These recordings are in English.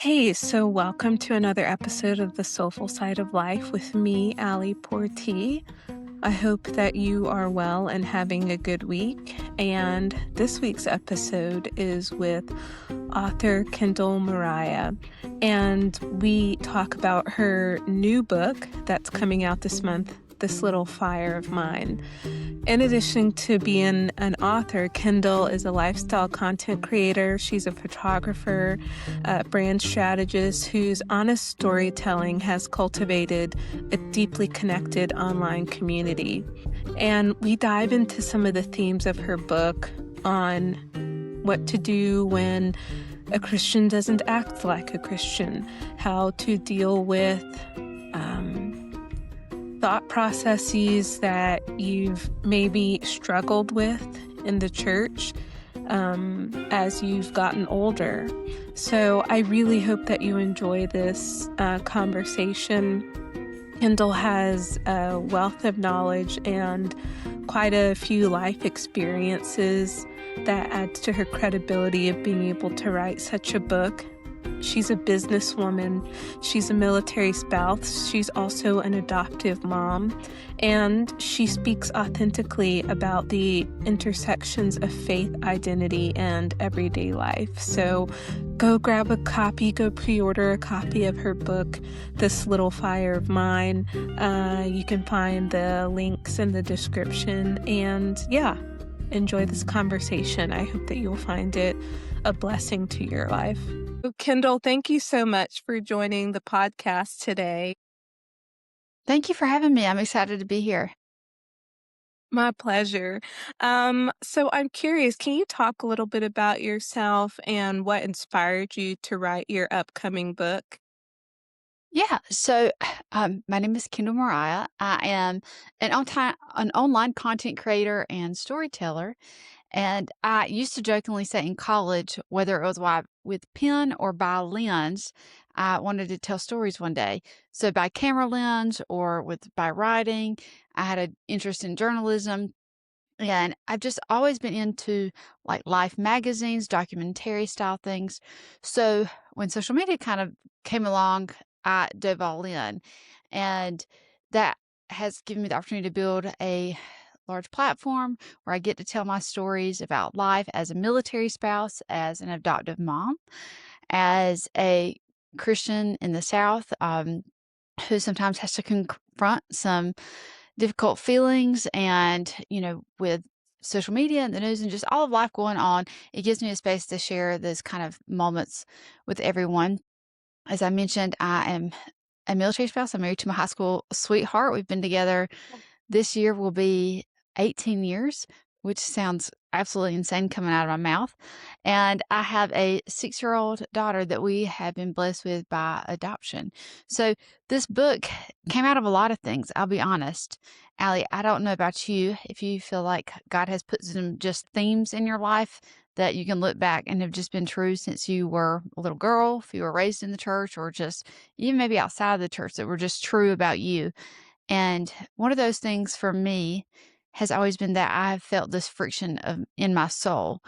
Hey, so welcome to another episode of the Soulful Side of Life with me, Portee. I hope that you are well and having a good week. And this week's episode is with author Kendall Mariah. And we talk about her new book that's coming out this month, This Little Fire of Mine. In addition to being an author, Kendall is a lifestyle content creator. She's a photographer, brand strategist whose honest storytelling has cultivated a deeply connected online community. And we dive into some of the themes of her book on what to do when a Christian doesn't act like a Christian, how to deal with thought processes that you've maybe struggled with in the church as you've gotten older. So I really hope that you enjoy this conversation. Kendall has a wealth of knowledge and quite a few life experiences that adds to her credibility of being able to write such a book. She's a businesswoman. She's a military spouse. She's also an adoptive mom. And she speaks authentically about the intersections of faith, identity, and everyday life. So go grab a copy, go pre-order a copy of her book, This Little Fire of Mine. You can find the links in the description. And yeah, enjoy this conversation. I hope that you'll find it a blessing to your life. Kendall, thank you so much for joining the podcast today. Thank you for having me. I'm excited to be here. My pleasure. So I'm curious, can you talk a little bit about yourself and what inspired you to write your upcoming book? Yeah, so my name is Kendall Mariah. I am an online content creator and storyteller. And I used to jokingly say in college, whether it was with pen or by lens, I wanted to tell stories one day. So by camera lens or by writing, I had an interest in journalism. And I've just always been into like life magazines, documentary style things. So when social media kind of came along, I dove all in. And that has given me the opportunity to build a large platform where I get to tell my stories about life as a military spouse, as an adoptive mom, as a Christian in the South, who sometimes has to confront some difficult feelings and, with social media and the news and just all of life going on, it gives me a space to share those kind of moments with everyone. As I mentioned, I am a military spouse. I'm married to my high school sweetheart. We've been together this year will be 18 years, which sounds absolutely insane coming out of my mouth. And I have a 6-year-old daughter that we have been blessed with by adoption. So this book came out of a lot of things. I'll be honest. Allie, I don't know about you if you feel like God has put some just themes in your life that you can look back and have just been true since you were a little girl, if you were raised in the church, or just even maybe outside of the church that were just true about you. And one of those things for me has always been that I've felt this friction in my soul,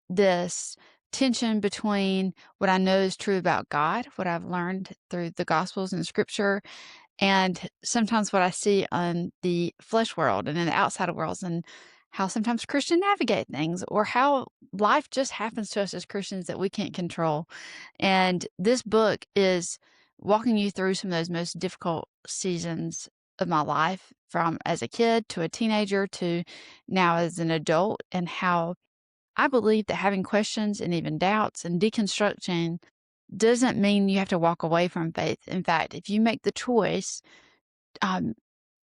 this tension between what I know is true about God, what I've learned through the Gospels and Scripture, and sometimes what I see on the flesh world and in the outside worlds, and how sometimes Christians navigate things, or how life just happens to us as Christians that we can't control. And this book is walking you through some of those most difficult seasons of my life, from as a kid to a teenager to now as an adult, and how I believe that having questions and even doubts and deconstruction doesn't mean you have to walk away from faith. In fact, if you make the choice, um,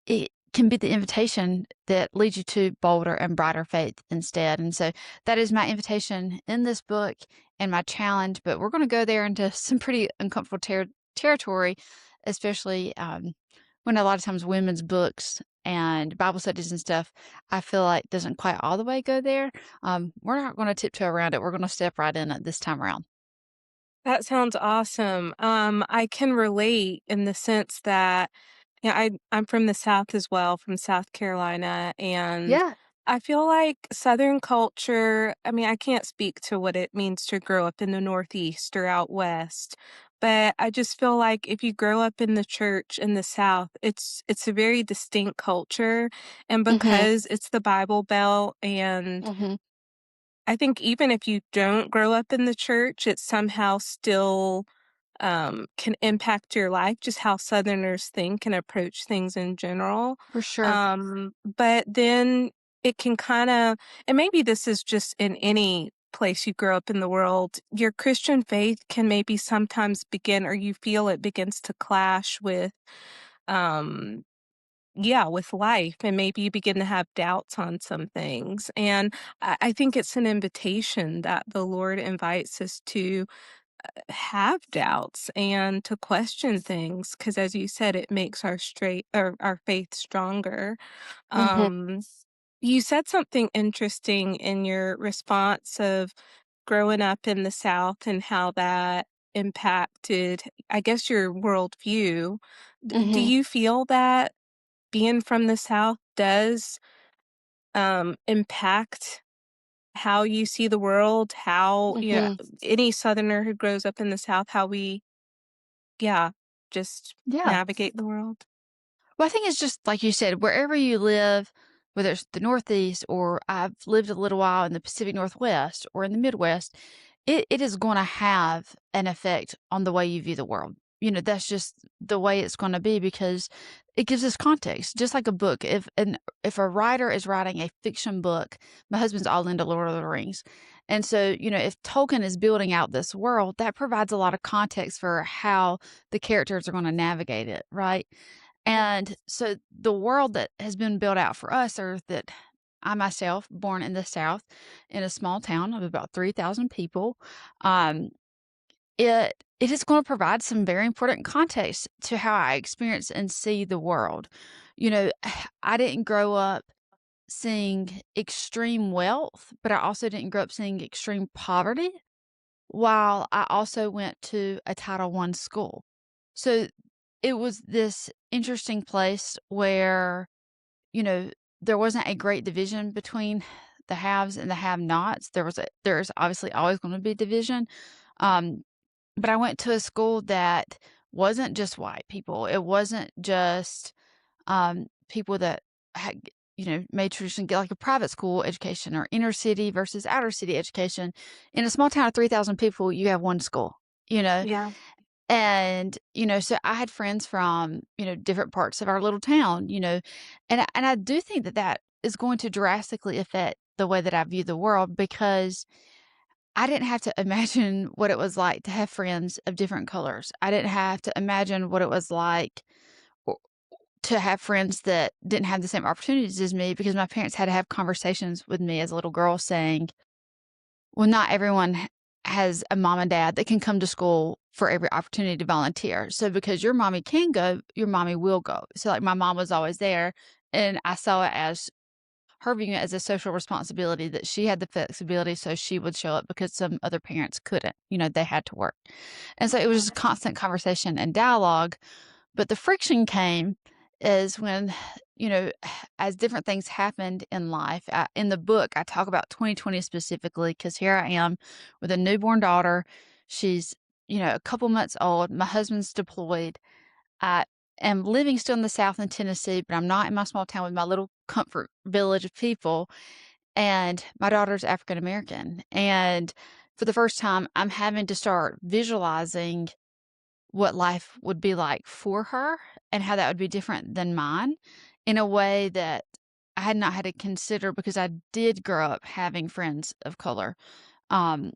it can be the invitation that leads you to bolder and brighter faith instead. And so that is my invitation in this book and my challenge. But we're going to go there into some pretty uncomfortable territory, especially when a lot of times women's books and Bible studies and stuff, I feel like doesn't quite all the way go there. We're not going to tiptoe around it. We're going to step right in it this time around. That sounds awesome. I can relate in the sense that I'm from the South as well, from South Carolina, and Yeah. I feel like Southern culture, I mean, I can't speak to what it means to grow up in the Northeast or out West, but I just feel like if you grow up in the church in the South, it's a very distinct culture, and Mhm, because it's the Bible Belt, and mhm, I think even if you don't grow up in the church, it somehow still can impact your life, just how Southerners think and approach things in general. for sure. But then it can kind of, and maybe this is just in any place you grow up in the world, your Christian faith can maybe sometimes begin, or you feel it begins to clash with, um, yeah, with life, and maybe you begin to have doubts on some things. And I think it's an invitation that the Lord invites us to have doubts and to question things because, as you said, it makes our straight or our faith stronger. Mhm, um you said something interesting in your response of growing up in the South and how that impacted, I guess, your worldview. Do mhm, you feel that being from the South does impact how you see the world, how, yeah, mhm. any Southerner who grows up in the South, how we, yeah, just Yeah. navigate the world? Well, I think it's just like you said, wherever you live, whether it's the Northeast or I've lived a little while in the Pacific Northwest or in the Midwest, it is going to have an effect on the way you view the world. That's just the way it's going to be because it gives us context, just like a book. If a writer is writing a fiction book, my husband's all into Lord of the Rings. And so, if Tolkien is building out this world, that provides a lot of context for how the characters are going to navigate it, right? And so the world that has been built out for us, or that I myself, born in the South in a small town of about 3,000 people, um, it is going to provide some very important context to how I experience and see the world. You know, I didn't grow up seeing extreme wealth, but I also didn't grow up seeing extreme poverty, while I also went to a Title I school. So it was this interesting place where, you know, there wasn't a great division between the haves and the have-nots. There's obviously always gonna be division, um, but I went to a school that wasn't just white people. It wasn't just, people that had, made tradition get like a private school education or inner city versus outer city education. In a small town of 3,000 people, you have 1 school, you know? Yeah. And, so I had friends from, different parts of our little town, and I do think that that is going to drastically affect the way that I view the world because I didn't have to imagine what it was like to have friends of different colors. I didn't have to imagine what it was like o to have friends that didn't have the same opportunities as me because my parents had to have conversations with me as a little girl saying, well, not everyone has a mom and dad that can come to school for every opportunity to volunteer. So because your mommy can go, your mommy will go. So like my mom was always there, and I saw it as her viewing it as a social responsibility that she had the flexibility so she would show up because some other parents couldn't. They had to work. And so it was just a constant conversation and dialogue, but the friction came is when, you know, as different things happened in life. In the book, I talk about 2020 specifically because here I am with a newborn daughter. She's, a couple months old. My husband's deployed. I am living still in the South in Tennessee, but I'm not in my small town with my little comfort village of people. And my daughter's African American. And for the first time, I'm having to start visualizing what life would be like for her and how that would be different than mine in a way that I had not had to consider because I did grow up having friends of color. Um,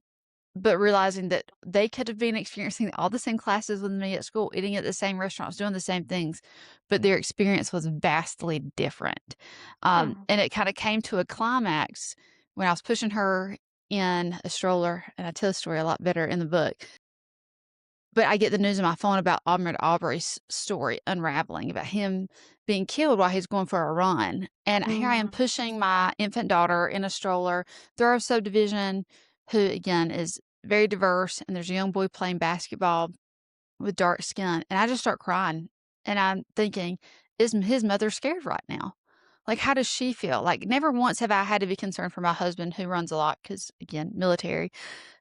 but realizing that they could have been experiencing all the same classes with me at school, eating at the same restaurants, doing the same things, but their experience was vastly different. Oh. And it kind of came to a climax when I was pushing her in a stroller, and I tell the story a lot better in the book. But I get the news on my phone about Ahmaud Arbery's story unraveling, about him being killed while he's going for a run. And here I am Mhm. pushing my infant daughter in a stroller through our subdivision, who again is very diverse. And there's a young boy playing basketball with dark skin. And I just start crying. And I'm thinking, is his mother scared right now? Like, how does she feel? Like, never once have I had to be concerned for my husband who runs a lot because, again, military.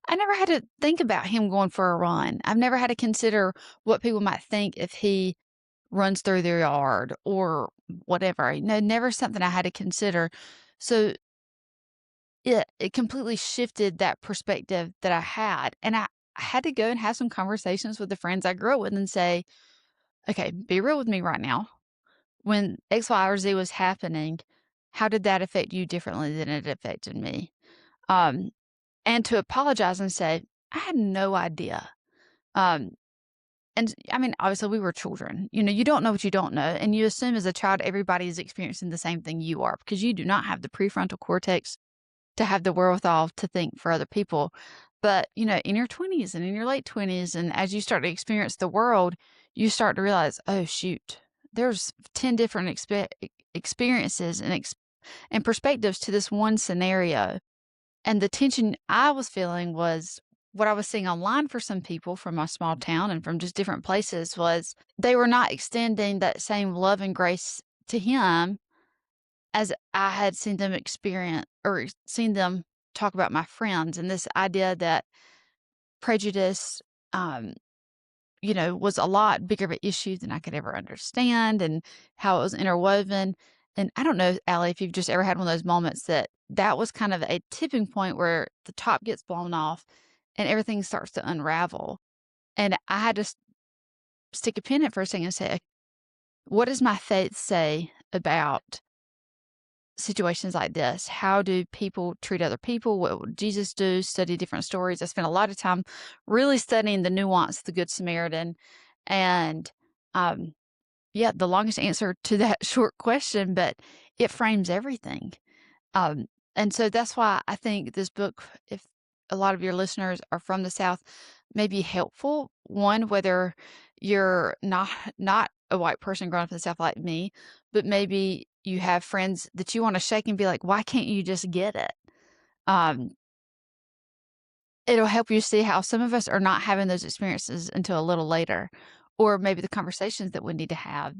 I never had to think about him going for a run. I've never had to consider what people might think if he runs through their yard or whatever. Never something I had to consider. So it completely shifted that perspective that I had. And I had to go and have some conversations with the friends I grew up with and say, okay, be real with me right now. When X, Y, or Z was happening, how did that affect you differently than it affected me? Um, and to apologize and say, I had no idea. Um, and I mean, obviously, we were children. You don't know what you don't know. And you assume as a child, everybody is experiencing the same thing you are because you do not have the prefrontal cortex to have the wherewithal to think for other people. But, in your 20s and in your late 20s, and as you start to experience the world, you start to realize, oh, shoot, there's 10 different experiences and perspectives to this one scenario. And the tension I was feeling was what I was seeing online for some people from my small town and from just different places was they were not extending that same love and grace to him as I had seen them experience or seen them talk about my friends, and this idea that prejudice, um, was a lot bigger of an issue than I could ever understand and how it was interwoven. And I don't know, Allie, if you've just ever had one of those moments that was kind of a tipping point where the top gets blown off and everything starts to unravel. And I had to stick a pin in it for a second and say, what does my faith say about situations like this? How do people treat other people? What would Jesus do? Study different stories. I spent a lot of time really studying the nuance of the Good Samaritan. And um, yeah, the longest answer to that short question, but it frames everything. Um, and so that's why I think this book, if a lot of your listeners are from the South, may be helpful. One, whether you're not a white person growing up in the South like me, but maybe you have friends that you want to shake and be like, why can't you just get it? Um, it'll help you see how some of us are not having those experiences until a little later, or maybe the conversations that we need to have,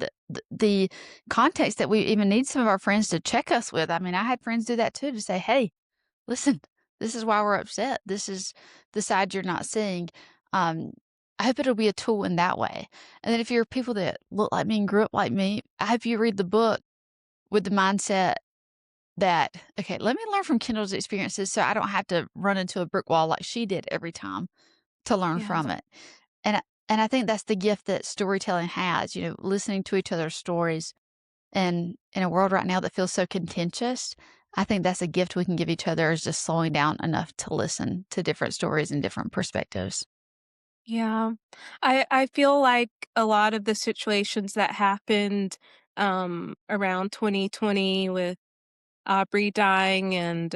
the context that we even need some of our friends to check us with. I mean, I had friends do that too, to say, hey, listen, this is why we're upset. This is the side you're not seeing. Um, I hope it'll be a tool in that way. And then if you're people that look like me and grew up like me, I hope you read the book with the mindset that, okay, let me learn from Kendall's experiences so I don't have to run into a brick wall like she did every time to learn Yeah. from it. And I think that's the gift that storytelling has, listening to each other's stories. And in a world right now that feels so contentious, I think that's a gift we can give each other is just slowing down enough to listen to different stories and different perspectives. Yeah. I feel like a lot of the situations that happened, around 2020 with Aubrey dying and,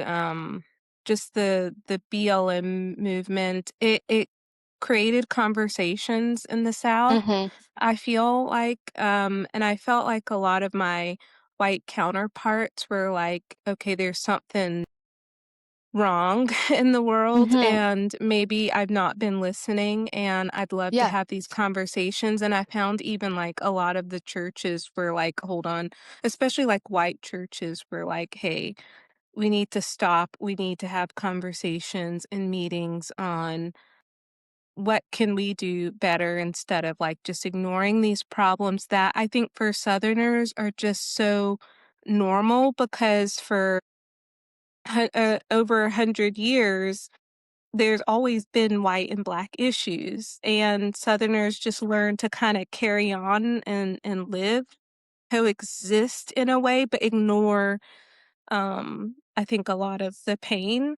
just the BLM movement, it created conversations in the South, Mhm. I feel like, and I felt like a lot of my white counterparts were like, "Okay, there's something wrong in the world, Mhm. and maybe I've not been listening, and I'd love to Yeah, have these conversations." And I found even like a lot of the churches were like, hold on, especially like white churches were like, hey, we need to stop. We need to have conversations and meetings on what can we do better instead of like just ignoring these problems that I think for Southerners are just so normal because for over 100 years, there's always been white and black issues, and Southerners just learn to kind of carry on and live, coexist in a way, but ignore, I think, a lot of the pain.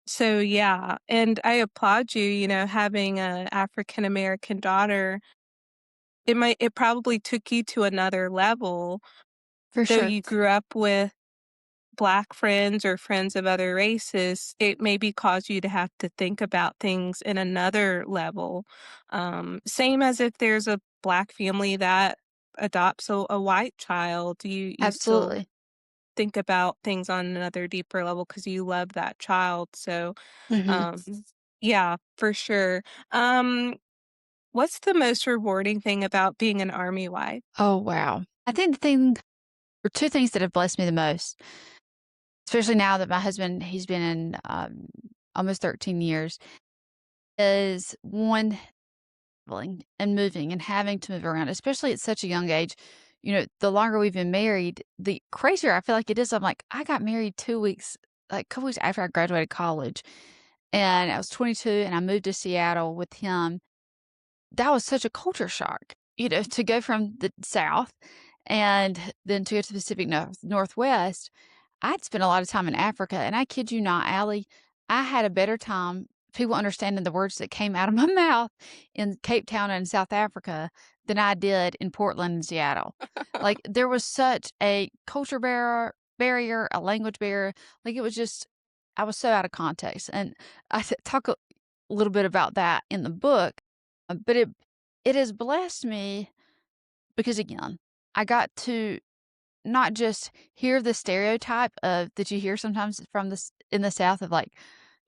So yeah, and I applaud you, having a African American daughter. It probably took you to another level, for though sure. you grew up with Black friends or friends of other races, it maybe caused you to have to think about things in another level. Same as if there's a Black family that adopts a white child, you still Absolutely. think about things on another deeper level because you love that child. So, Mhm. um, yeah, for sure. Um, what's the most rewarding thing about being an army wife? Oh, wow. I think the thing or 2 things that have blessed me the most, especially now that my husband, he's been in, almost 13 years, is one, traveling and moving and having to move around, especially at such a young age. The longer we've been married, the crazier I feel like it is. I'm like, I got married 2 weeks, like, a couple weeks after I graduated college, and I was 22, and I moved to Seattle with him. That was such a culture shock, to go from the South and then to go to the Pacific Northwest. I'd spent a lot of time in Africa, and I kid you not, Allie, I had a better time people understanding the words that came out of my mouth in Cape Town and South Africa than I did in Portland and Seattle. Like, there was such a culture barrier, a language barrier. Like, it was just, I was so out of context. And I talk a little bit about that in the book, but it has blessed me because, again, I got to not just hear the stereotype of that you hear sometimes from this in the South of, like,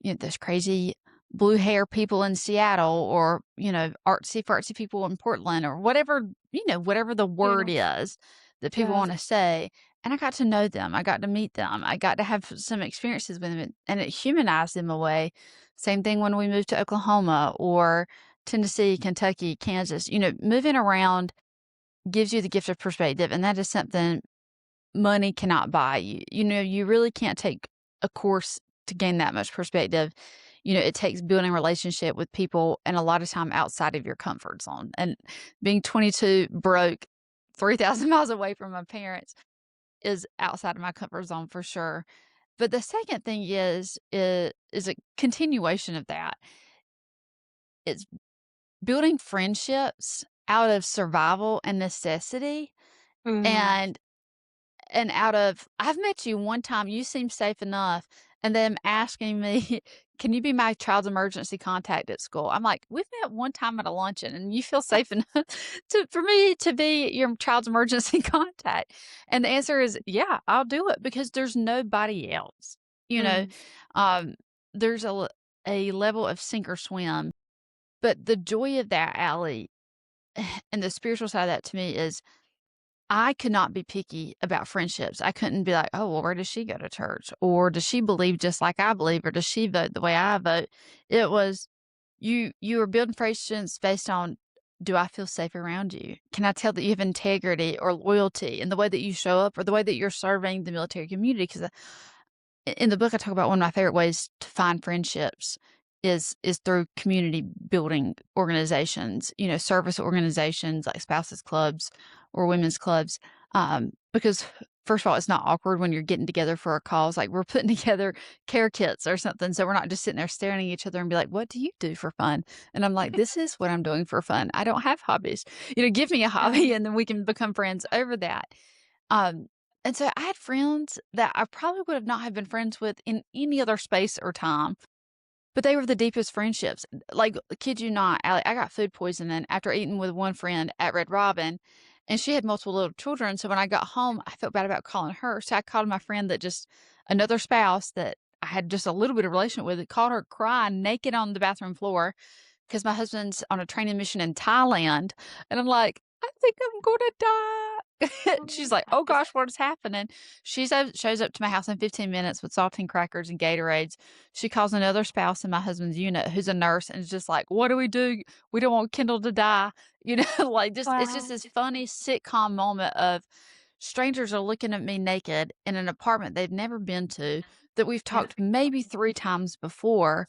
those crazy blue hair people in Seattle, or, artsy fartsy people in Portland, or whatever, whatever the word Yes. is that people Yes. want to say. And I got to know them. I got to meet them. I got to have some experiences with them, and it humanized them away. Same thing when we moved to Oklahoma or Tennessee, Kentucky, Kansas. Moving around gives you the gift of perspective, and that is something money cannot buy you. You really can't take a course to gain that much perspective. It takes building relationship with people, and a lot of time outside of your comfort zone. And being 22, broke, 3,000 miles away from my parents is outside of my comfort zone for sure. But the second thing is a continuation of that. It's building friendships out of survival and necessity, Mm. and out of, "I've met you one time, you seem safe enough," and them asking me, "Can you be my child's emergency contact at school?" I'm like, "We've met one time at a luncheon, and you feel safe enough for me to be your child's emergency contact?" And the answer is, "Yeah, I'll do it," because there's nobody else. You know, Mm. um, there's a level of sink or swim, but the joy of that, Allie, and the spiritual side of that to me is I could not be picky about friendships. I couldn't be like, "Oh, well, where does she go to church? Or does she believe just like I believe? Or does she vote the way I vote?" It was, you were building friendships based on, do I feel safe around you? Can I tell that you have integrity or loyalty in the way that you show up, or the way that you're serving the military community? Because in the book, I talk about one of my favorite ways to find friendships is through community building organizations, service organizations like spouses clubs or women's clubs. Because first of all, it's not awkward when you're getting together for a cause. Like, we're putting together care kits or something. So we're not just sitting there staring at each other and be like, "What do you do for fun?" And I'm like, "This is what I'm doing for fun. I don't have hobbies. Give me a hobby," Yeah. and then we can become friends over that. Um, and so I had friends that I probably would have not have been friends with in any other space or time, but they were the deepest friendships. Like, kid you not, Allie, I got food poisoning after eating with one friend at Red Robin, and she had multiple little children. So when I got home, I felt bad about calling her. So I called my friend that just another spouse that I had just a little bit of relation with, called her crying naked on the bathroom floor because my husband's on a training mission in Thailand. And I'm like, "I think I'm gonna die." She's like, "Oh gosh, what is happening?" Shows up to my house in 15 minutes with saltine crackers and Gatorades. She calls another spouse in my husband's unit who's a nurse and is just like, "What do? We don't want Kendall to die." Like, just it's just Wow. this funny sitcom moment of strangers are looking at me naked in an apartment they've never been to, that we've Yeah. talked maybe 3 times before,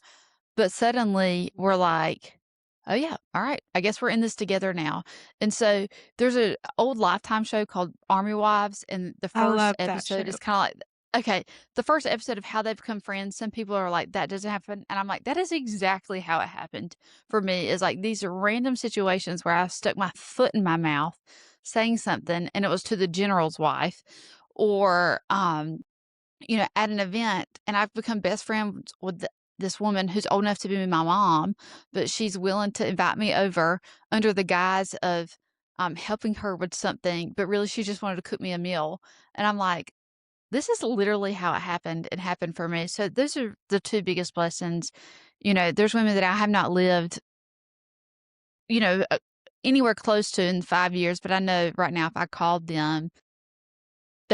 but suddenly we're like, "Oh yeah, all right, I guess we're in this together now." And so there's a old Lifetime show called Army Wives, and the I first love that episode show. is kinda like, okay, the first episode of how they become friends, some people are like, "That doesn't happen," and I'm like, "That is exactly how it happened for me." Is like, these are random situations where I stuck my foot in my mouth saying something, and it was to the general's wife, or, at an event, and I've become best friends with this woman who's old enough to be my mom, but she's willing to invite me over under the guise of helping her with something, but really she just wanted to cook me a meal. And I'm like, this is literally how it happened. It happened for me. So those are the two biggest blessings. There's women that I have not lived, you know, uh, anywhere close to in 5 years, but I know right now if I called them,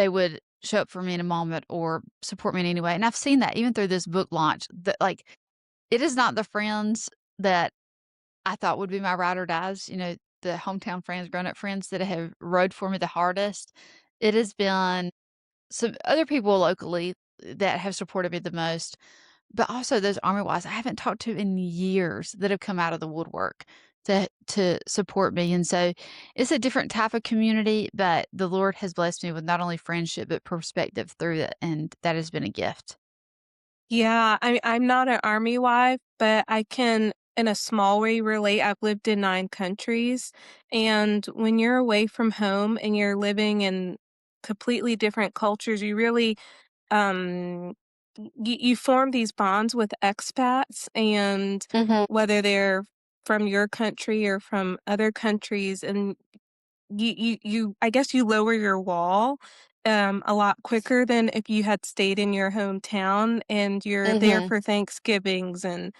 they would show up for me in a moment or support me in any way, and I've seen that even through this book launch that, like, it is not the friends that I thought would be my ride or dies, the hometown friends, grown-up friends that have rode for me the hardest. It has been some other people locally that have supported me the most, but also those Army wives I haven't talked to in years that have come out of the woodwork to support me, and so it's a different type of community, but the Lord has blessed me with not only friendship, but perspective through it, and that has been a gift. Yeah, I'm not an army wife, but I can, in a small way, relate. I've lived in 9 countries, and when you're away from home and you're living in completely different cultures, you really, um, you form these bonds with expats, and Mhm. whether they're from your country or from other countries, and you I guess you lower your wall, a lot quicker than if you had stayed in your hometown and you're there Mhm. for Thanksgivings and,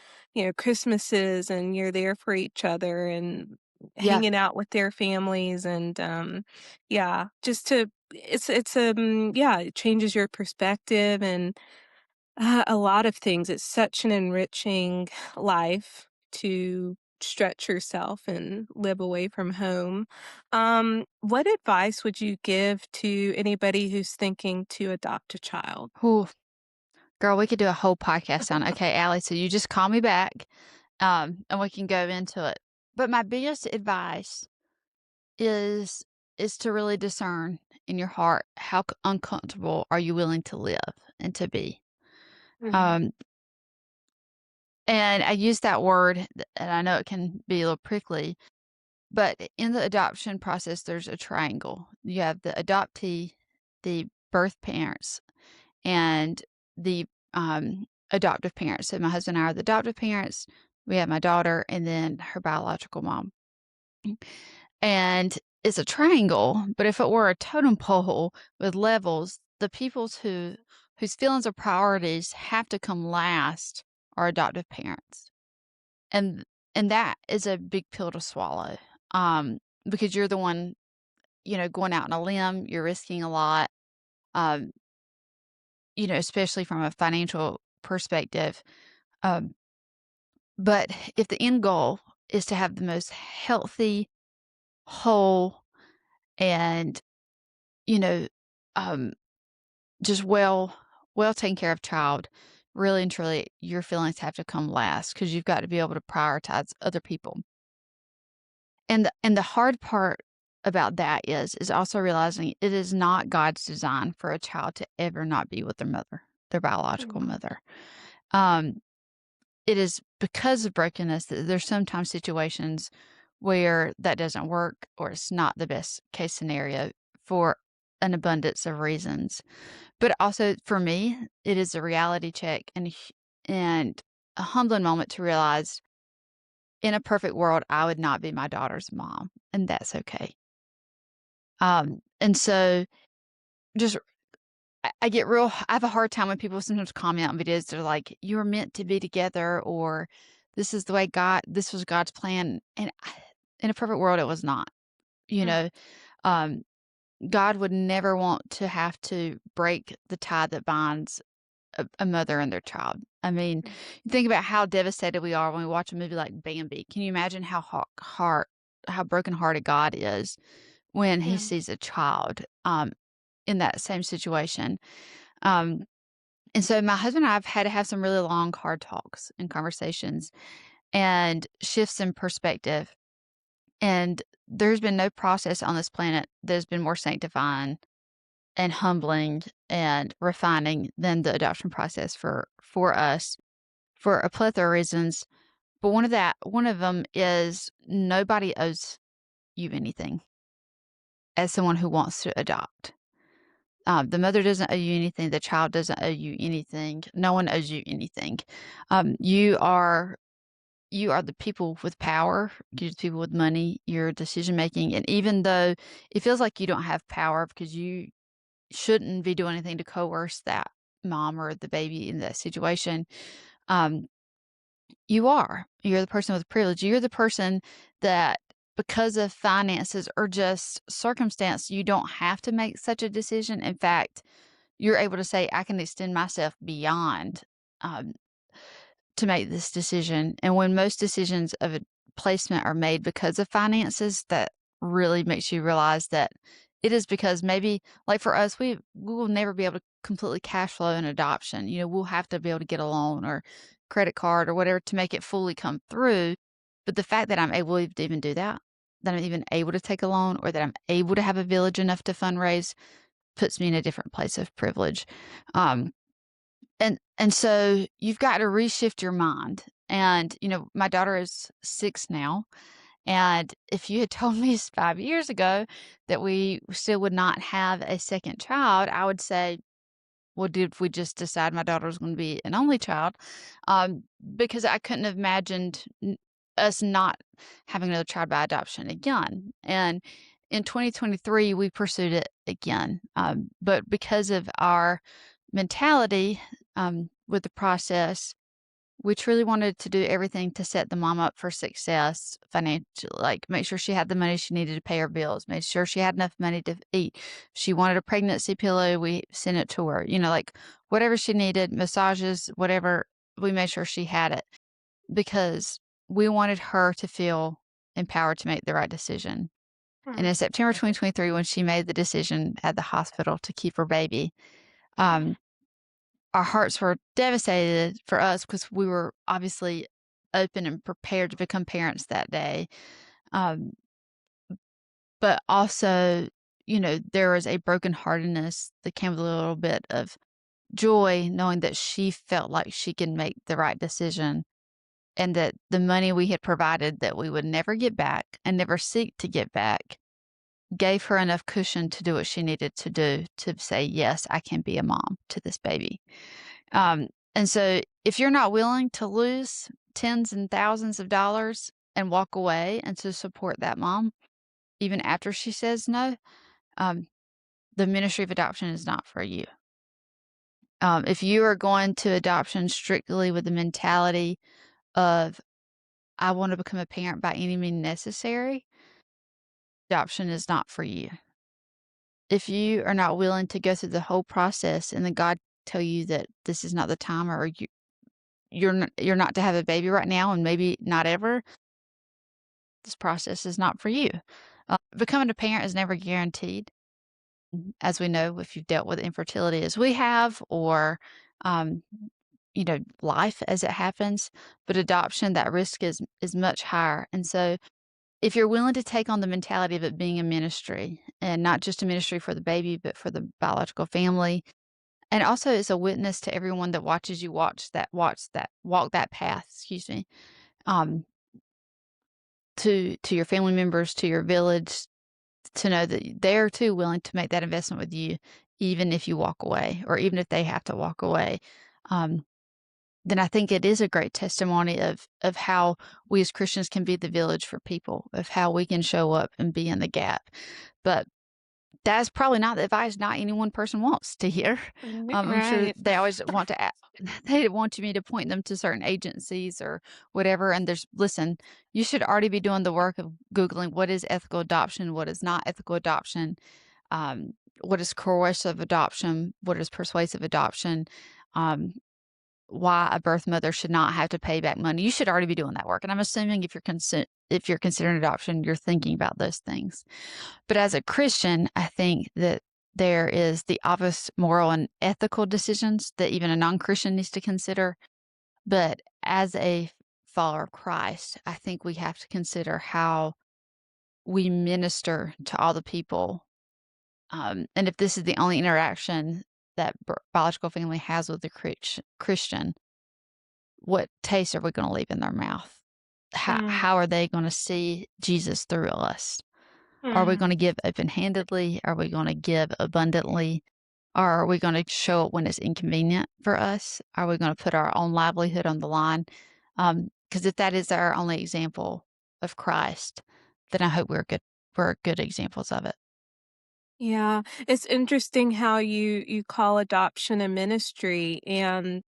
Christmases, and you're there for each other and Yeah. hanging out with their families, and, yeah, just to yeah, it changes your perspective and a lot of things. It's such an enriching life to stretch yourself and live away from home. What advice would you give to anybody who's thinking to adopt a child? Ooh, girl, we could do a whole podcast on it. Okay, Allie, so you just call me back, and we can go into it. But my biggest advice is is to really discern in your heart how uncomfortable are you willing to live and to be. Mhm. Um, and I use that word, and I know it can be a little prickly, but in the adoption process, there's a triangle. You have the adoptee, the birth parents, and the adoptive parents. So my husband and I are the adoptive parents. We have my daughter, and then her biological mom. And it's a triangle, but if it were a totem pole with levels, the peoples whose feelings or priorities have to come last are adoptive parents. And and that is a big pill to swallow. Because you're the one, going out on a limb, you're risking a lot. Um, especially from a financial perspective. Um, but if the end goal is to have the most healthy, whole, and, you know, um, just well taken care of child, really and truly, your feelings have to come last because you've got to be able to prioritize other people. And the hard part about that is also realizing it is not God's design for a child to ever not be with their mother, their biological Mhm. mother. Um, it is because of brokenness that there's sometimes situations where that doesn't work or it's not the best case scenario for an abundance of reasons. But also for me, it is a reality check and a humbling moment to realize in a perfect world, I would not be my daughter's mom, and that's okay. And so just I get real I have a hard time when people sometimes comment on videos. They're like, "You were meant to be together," or this was God's plan." And in a perfect world, it was not. You Mm. know, um, God would never want to have to break the tie that binds a mother and their child. I mean, Mm. you think about how devastated we are when we watch a movie like Bambi. Can you imagine how brokenhearted God is when He Yeah. sees a child in that same situation? Um, and so my husband and I have had to have some really long, hard talks and conversations and shifts in perspective. And there's been no process on this planet that has been more sanctifying and humbling and refining than the adoption process for us for a plethora of reasons. But one of them is nobody owes you anything as someone who wants to adopt. The mother doesn't owe you anything. The child doesn't owe you anything. No one owes you anything. You are the people with power. You're the people with money. Your decision making, and even though it feels like you don't have power because you shouldn't be doing anything to coerce that mom or the baby in that situation, um, you are. You're the person with privilege. You're the person that because of finances or just circumstance, you don't have to make such a decision. In fact, you're able to say, "I can extend myself beyond, um, to make this decision." And when most decisions of a placement are made because of finances, that really makes you realize that it is because maybe, like for us, we will never be able to completely cash flow an adoption. We'll have to be able to get a loan or credit card or whatever to make it fully come through. But the fact that I'm able to even do that, that I'm even able to take a loan, or that I'm able to have a village enough to fundraise, puts me in a different place of privilege. Um, and so you've got to reshift your mind. And, my daughter is 6 now, and if you had told me 5 years ago that we still would not have a second child, I would say, "Well, did we just decide my daughter was gonna be an only child?" Because I couldn't have imagined us not having another child by adoption again. And in 2023, we pursued it again. But because of our mentality, with the process, we truly wanted to do everything to set the mom up for success financially, like make sure she had the money she needed to pay her bills, made sure she had enough money to eat. If she wanted a pregnancy pillow, we sent it to her. Like whatever she needed, massages, whatever, we made sure she had it because we wanted her to feel empowered to make the right decision. And Mm. in September 2023, when she made the decision at the hospital to keep her baby, um, our hearts were devastated for us because we were obviously open and prepared to become parents that day. Um, but also, there was a brokenheartedness that came with a little bit of joy knowing that she felt like she could make the right decision and that the money we had provided that we would never get back and never seek to get back gave her enough cushion to do what she needed to do to say, yes, I can be a mom to this baby. Um, and so if you're not willing to lose tens and thousands of dollars and walk away and to support that mom, even after she says no, um, the ministry of adoption is not for you. If you are going to adoption strictly with the mentality of, I want to become a parent by any means necessary, adoption is not for you. If you are not willing to go through the whole process and then God tell you that this is not the time or you're not to have a baby right now and maybe not ever, this process is not for you. Becoming a parent is never guaranteed, as we know if you've dealt with infertility as we have, or um, life as it happens. But adoption, that risk is much higher. And so, if you're willing to take on the mentality of it being a ministry, and not just a ministry for the baby, but for the biological family, and also it's a witness to everyone that watches you walk that path. Excuse me. Um, to your family members, to your village, to know that they're too willing to make that investment with you, even if you walk away or even if they have to walk away. Um, then I think it is a great testimony of how we as Christians can be the village for people, of how we can show up and be in the gap. But that's probably not the advice not any one person wants to hear. I'm sure Right. they always want to they want me to point them to certain agencies or whatever, and listen, you should already be doing the work of Googling what is ethical adoption, what is not ethical adoption, um, what is coercive adoption, what is persuasive adoption, um, why a birth mother should not have to pay back money. You should already be doing that work, and I'm assuming if you're considering adoption, you're thinking about those things. But as a Christian, I think that there is the obvious moral and ethical decisions that even a non-Christian needs to consider. But as a follower of Christ, I think we have to consider how we minister to all the people. And if this is the only interaction that biological family has with the Christian, what taste are we going to leave in their mouth? Mm, How are they going to see Jesus through us? Are we mm. gonna give open-handedly? Are we gonna give abundantly? Or are we gonna show up when it's inconvenient for us? Are we gonna put our own livelihood on the line? Because if that is our only example of Christ, then I hope we're good examples of it. Yeah, it's interesting how you call adoption a ministry, and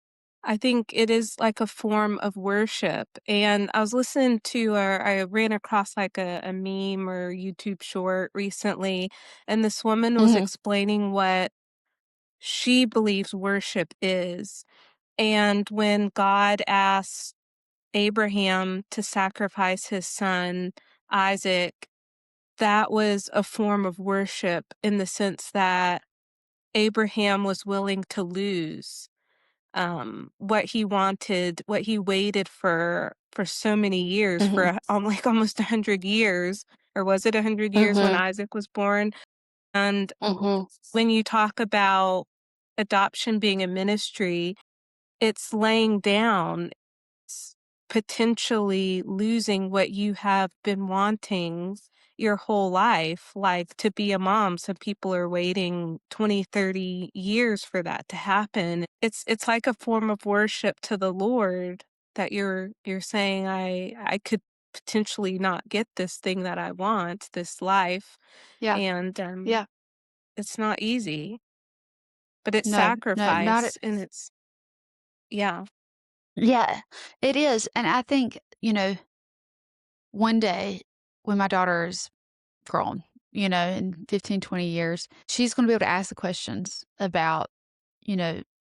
I think it is like a form of worship. And I was listening to, I ran across like a meme or YouTube short recently, and this woman was Mhm, explaining what she believes worship is. And when God asked Abraham to sacrifice his son, Isaac, that was a form of worship in the sense that Abraham was willing to lose what he wanted, what he waited for so many years, mhm, for like almost 100 years, or was it 100 years when mhm, Isaac was born? And mhm, when you talk about adoption being a ministry, it's laying down, it's potentially losing what you have been wanting your whole life, like to be a mom. Some people are waiting 20, 30 years for that to happen. It's like a form of worship to the Lord that you're saying I could potentially not get this thing that I want, this life. yeah, And yeah. it's not easy, but it's No, no, not at sacrifice and it's yeah. yeah, it is, and I think, one day when my daughter is grown, in 15, 20 years, she's gonna be able to ask the questions about,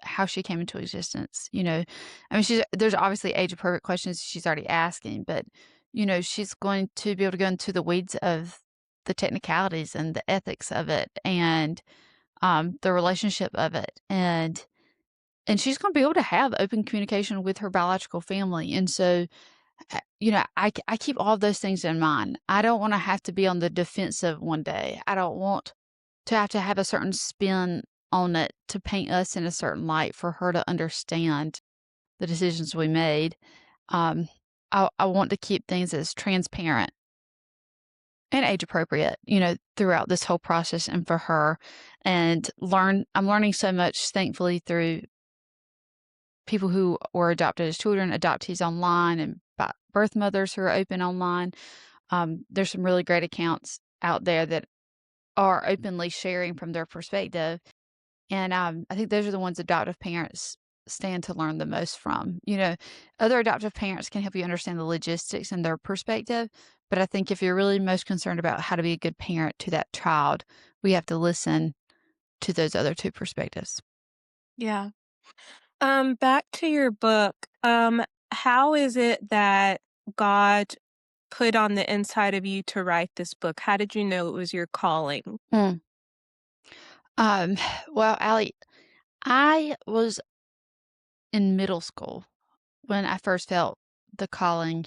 how she came into existence, I mean, there's obviously age appropriate questions she's already asking, but, she's going to be able to go into the weeds of the technicalities and the ethics of it and, the relationship of it, and she's gonna be able to have open communication with her biological family, and so, I keep all of those things in mind. I don't wanna have to be on the defensive one day. I don't want to have a certain spin on it to paint us in a certain light for her to understand the decisions we made. Um, I want to keep things as transparent and age appropriate, throughout this whole process and for her, and I'm learning so much, thankfully, through people who were adopted as children, adoptees online, and birth mothers who are open online. There's some really great accounts out there that are openly sharing from their perspective. And I think those are the ones adoptive parents stand to learn the most from. Other adoptive parents can help you understand the logistics and their perspective. But I think if you're really most concerned about how to be a good parent to that child, we have to listen to those other two perspectives. Yeah. Back to your book. How is it that God put on the inside of you to write this book? How did you know it was your calling? Mm. Um, well, Allie, I was in middle school when I first felt the calling.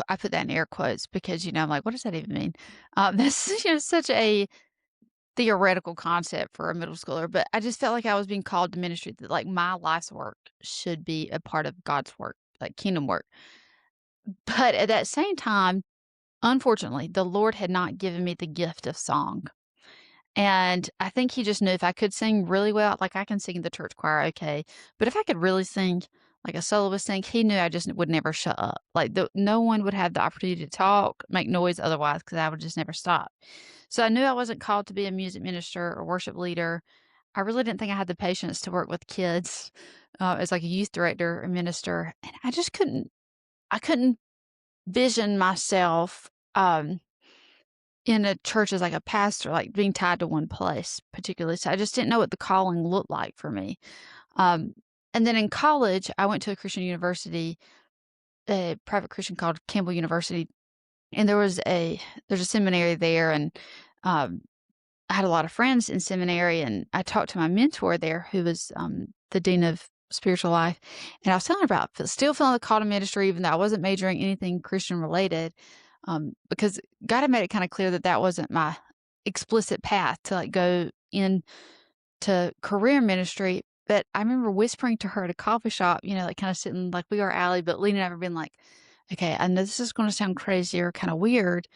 I put that in air quotes because, I'm like, what does that even mean? That's such a theoretical concept for a middle schooler, but I just felt like I was being called to ministry, that like my life's work should be a part of God's work, like kingdom work. But at that same time, unfortunately, the Lord had not given me the gift of song. And I think he just knew if I could sing really well, like I can sing in the church choir, okay. But if I could really sing like a soloist sing, he knew I just would never shut up. Like no one would have the opportunity to talk, make noise otherwise, because I would just never stop. So I knew I wasn't called to be a music minister or worship leader. I really didn't think I had the patience to work with kids as like a youth director or minister. And I couldn't vision myself in a church as like a pastor, like being tied to one place particularly. So I just didn't know what the calling looked like for me. Um, and then in college, I went to a Christian university, a private Christian called Campbell University, and there's a seminary there, and um, I had a lot of friends in seminary, and I talked to my mentor there, who was the dean of spiritual life, and I was telling her about still feeling the call to ministry, even though I wasn't majoring anything Christian related, because God had made it kind of clear that that wasn't my explicit path to like go into career ministry. But I remember whispering to her at a coffee shop, like kind of sitting like we are alley, but leaning over, being like, "Okay, I know this is going to sound crazy or kind of weird,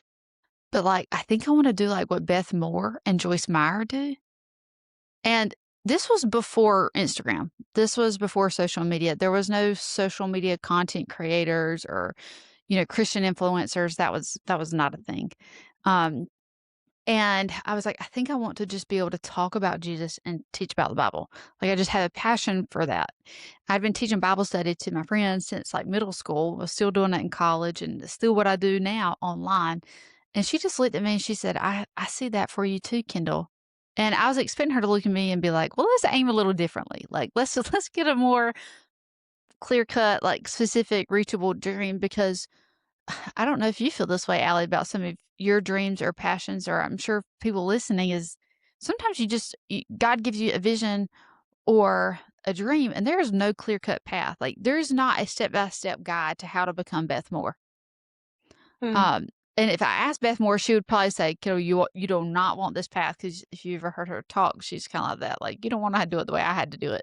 but, like, I think I wanna do, like, what Beth Moore and Joyce Meyer do." And this was before Instagram. This was before social media. There was no social media content creators or, Christian influencers. That was not a thing. Um, And I was like, I think I want to just be able to talk about Jesus and teach about the Bible. Like, I just have a passion for that. I'd been teaching Bible study to my friends since like middle school, was still doing it in college, and it's still what I do now online. And she just looked at me and she said, I see that for you too, Kendall. And I was expecting her to look at me and be like, well, let's aim a little differently. Like, let's get a more clear cut, like specific, reachable dream because I don't know if you feel this way, Allie, about some of your dreams or passions, or I'm sure people listening is sometimes God gives you a vision or a dream, and there is no clear cut path. Like there is not a step by step guide to how to become Beth Moore. Mm, Um, and if I asked Beth Moore, she would probably say, "Kiddo, you do not want this path." Because if you ever heard her talk, she's kind of like that. Like you don't want to do it the way I had to do it,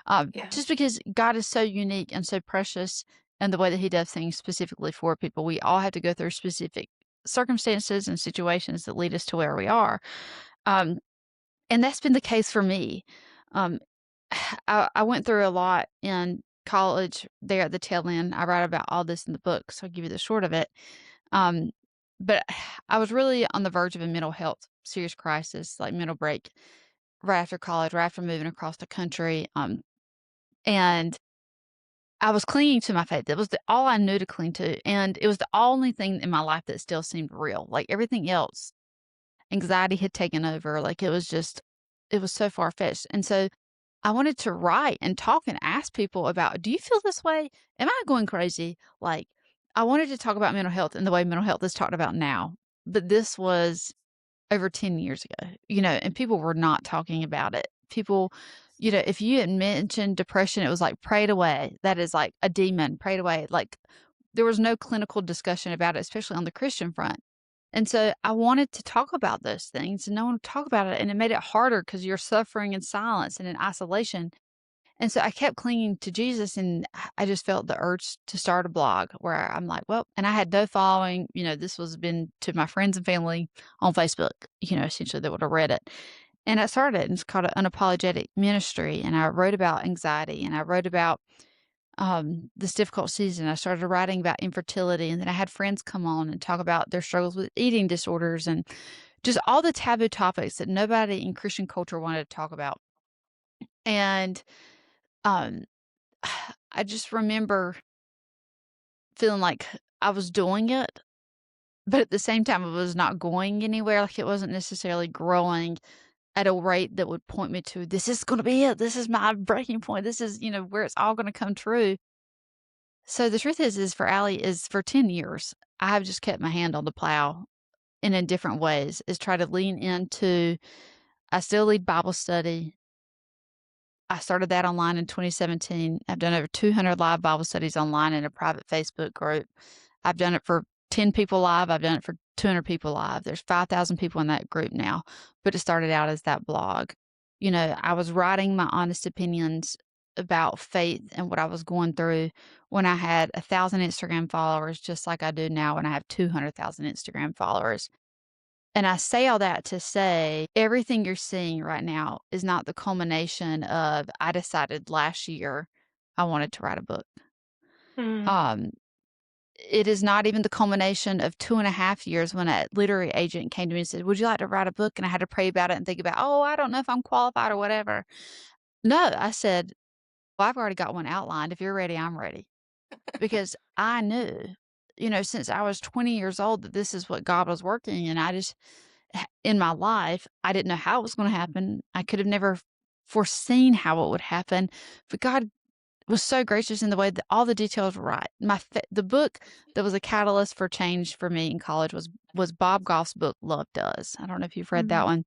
yeah. just because God is so unique and so precious, and the way that He does things specifically for people. We all have to go through specific circumstances and situations that lead us to where we are. Um, and that's been the case for me. Um, I went through a lot in college there at the tail end. I write about all this in the book, so I'll give you the short of it. Um, but I was really on the verge of a mental health serious crisis, like mental break, right after college, right after moving across the country. And I was clinging to my faith. It was all I knew to cling to, and it was the only thing in my life that still seemed real. Like everything else, anxiety had taken over. Like it was so far fetched. And so I wanted to write and talk and ask people about, do you feel this way? Am I going crazy? Like, I wanted to talk about mental health and the way mental health is talked about now. But this was over 10 years ago, and people were not talking about it. People, if you had mentioned depression, it was like prayed away. That is like a demon, prayed away. Like there was no clinical discussion about it, especially on the Christian front. And so I wanted to talk about those things and no one would talk about it. And it made it harder because you're suffering in silence and in isolation. And so I kept clinging to Jesus and I just felt the urge to start a blog where I'm like, well, and I had no following, this was been to my friends and family on Facebook, essentially they would have read it. And I started it and it's called an unapologetic ministry. And I wrote about anxiety and I wrote about this difficult season. I started writing about infertility and then I had friends come on and talk about their struggles with eating disorders and just all the taboo topics that nobody in Christian culture wanted to talk about. And um I just remember feeling like I was doing it, but at the same time, it was not going anywhere. Like it wasn't necessarily growing at a rate that would point me to this is going to be it. This is my breaking point. This is, where it's all going to come true. So the truth is for Allie, is for 10 years, I have just kept my hand on the plow and in different ways, is try to lean into, I still lead Bible study. I started that online in 2017. I've done over 200 live Bible studies online in a private Facebook group. I've done it for 10 people live. I've done it for 200 people live. There's 5,000 people in that group now, but it started out as that blog. I was writing my honest opinions about faith and what I was going through when I had 1,000 Instagram followers, just like I do now when I have 200,000 Instagram followers. And I say all that to say everything you're seeing right now is not the culmination of I decided last year I wanted to write a book. Mm, Um, it is not even the culmination of 2.5 years when a literary agent came to me and said, would you like to write a book? And I had to pray about it and think about, oh, I don't know if I'm qualified or whatever. No, I said, well, I've already got one outlined. If you're ready, I'm ready. Because I knew, since I was 20 years old that this is what God was working. And I just, in my life, I didn't know how it was going to happen. I could have never foreseen how it would happen, but God was so gracious in the way that all the details were right. The book that was a catalyst for change for me in college was Bob Goff's book Love Does. I don't know if you've read that mhm. one,